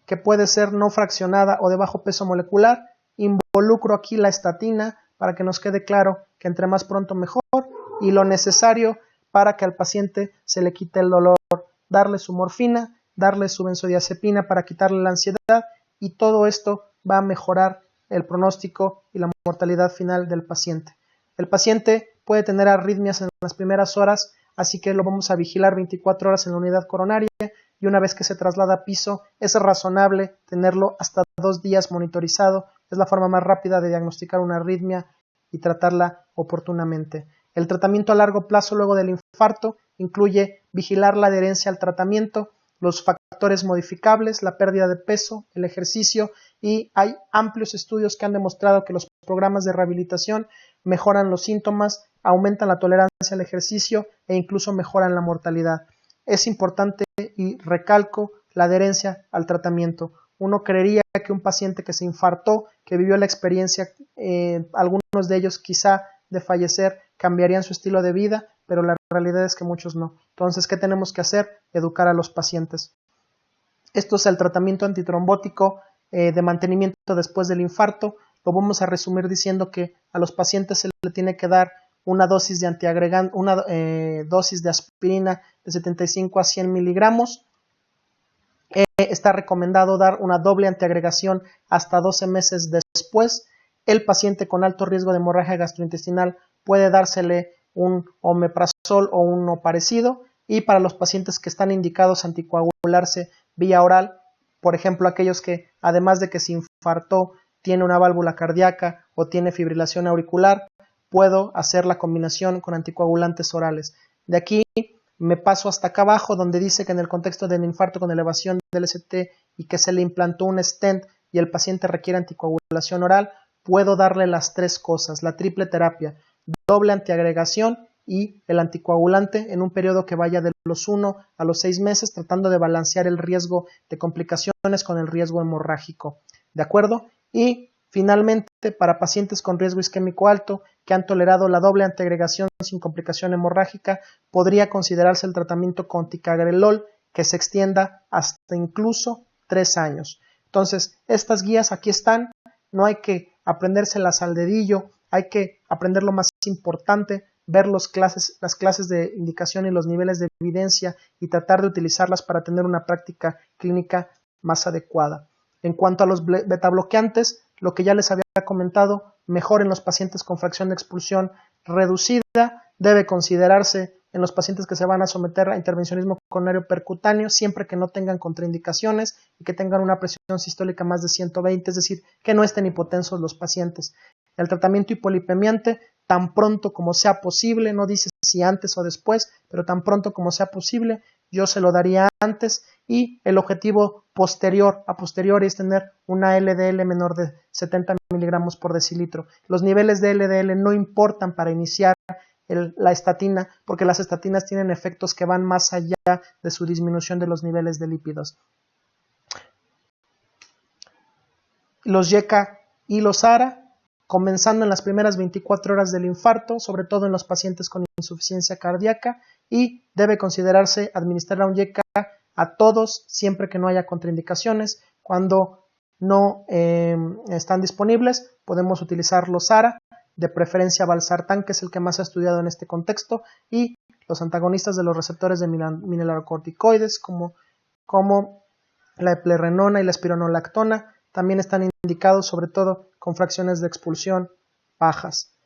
Speaker 1: que puede ser no fraccionada o de bajo peso molecular. Involucro aquí la estatina para que nos quede claro que entre más pronto mejor, y lo necesario para que al paciente se le quite el dolor, darle su morfina, darle su benzodiazepina para quitarle la ansiedad, y todo esto va a mejorar el pronóstico y la mortalidad final del paciente. El paciente puede tener arritmias en las primeras horas, así que lo vamos a vigilar 24 horas en la unidad coronaria, y una vez que se traslada a piso, es razonable tenerlo hasta 2 días monitorizado. Es la forma más rápida de diagnosticar una arritmia y tratarla oportunamente. El tratamiento a largo plazo luego del infarto incluye vigilar la adherencia al tratamiento, los factores modificables, la pérdida de peso, el ejercicio, y hay amplios estudios que han demostrado que los programas de rehabilitación mejoran los síntomas, aumentan la tolerancia al ejercicio e incluso mejoran la mortalidad. Es importante, y recalco, la adherencia al tratamiento. Uno creería que un paciente que se infartó, que vivió la experiencia, algunos de ellos quizá de fallecer, cambiarían su estilo de vida, pero la realidad es que muchos no. Entonces, ¿qué tenemos que hacer? Educar a los pacientes. Esto es el tratamiento antitrombótico de mantenimiento después del infarto. Lo vamos a resumir diciendo que a los pacientes se le tiene que dar una dosis de antiagregante, una dosis de aspirina de 75 a 100 miligramos. Está recomendado dar una doble antiagregación hasta 12 meses después. El paciente con alto riesgo de hemorragia gastrointestinal puede dársele un omeprazol o uno parecido. Y para los pacientes que están indicados a anticoagularse vía oral, por ejemplo, aquellos que además de que se infartó tiene una válvula cardíaca o tiene fibrilación auricular, puedo hacer la combinación con anticoagulantes orales. De aquí me paso hasta acá abajo donde dice que en el contexto del infarto con elevación del ST y que se le implantó un stent y el paciente requiere anticoagulación oral, puedo darle las tres cosas, la triple terapia, doble antiagregación y el anticoagulante en un periodo que vaya de los 1 a los 6 meses, tratando de balancear el riesgo de complicaciones con el riesgo hemorrágico. ¿De acuerdo? Y finalmente, para pacientes con riesgo isquémico alto que han tolerado la doble antiagregación sin complicación hemorrágica, podría considerarse el tratamiento con ticagrelol que se extienda hasta incluso 3 años. Entonces, estas guías aquí están, no hay que aprendérselas al dedillo, hay que aprender lo más importante, ver las clases de indicación y los niveles de evidencia y tratar de utilizarlas para tener una práctica clínica más adecuada. En cuanto a los betabloqueantes, lo que ya les había comentado, mejor en los pacientes con fracción de expulsión reducida, debe considerarse en los pacientes que se van a someter a intervencionismo coronario percutáneo, siempre que no tengan contraindicaciones y que tengan una presión sistólica más de 120, es decir, que no estén hipotensos los pacientes. El tratamiento hipolipemiante, tan pronto como sea posible, no dice si antes o después, pero tan pronto como sea posible, yo se lo daría antes, y el objetivo a posteriori es tener una LDL menor de 70 miligramos por decilitro. Los niveles de LDL no importan para iniciar la estatina, porque las estatinas tienen efectos que van más allá de su disminución de los niveles de lípidos. Los YECA y los ARA, comenzando en las primeras 24 horas del infarto, sobre todo en los pacientes con insuficiencia cardíaca, y debe considerarse administrar un YECA a todos siempre que no haya contraindicaciones. Cuando no están disponibles, podemos utilizar los ARA, de preferencia valsartán, que es el que más se ha estudiado en este contexto, y los antagonistas de los receptores de mineralocorticoides, como la eplerenona y la espironolactona, también están indicados sobre todo con fracciones de expulsión bajas.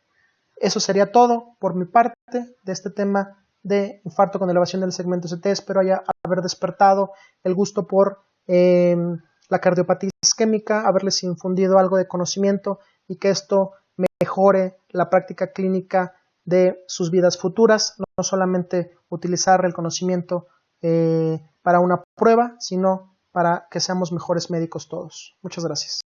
Speaker 1: Eso sería todo por mi parte de este tema de infarto con elevación del segmento ST. Espero haber despertado el gusto por la cardiopatía isquémica, haberles infundido algo de conocimiento y que esto mejore la práctica clínica de sus vidas futuras, no solamente utilizar el conocimiento para una prueba, sino para que seamos mejores médicos todos. Muchas gracias.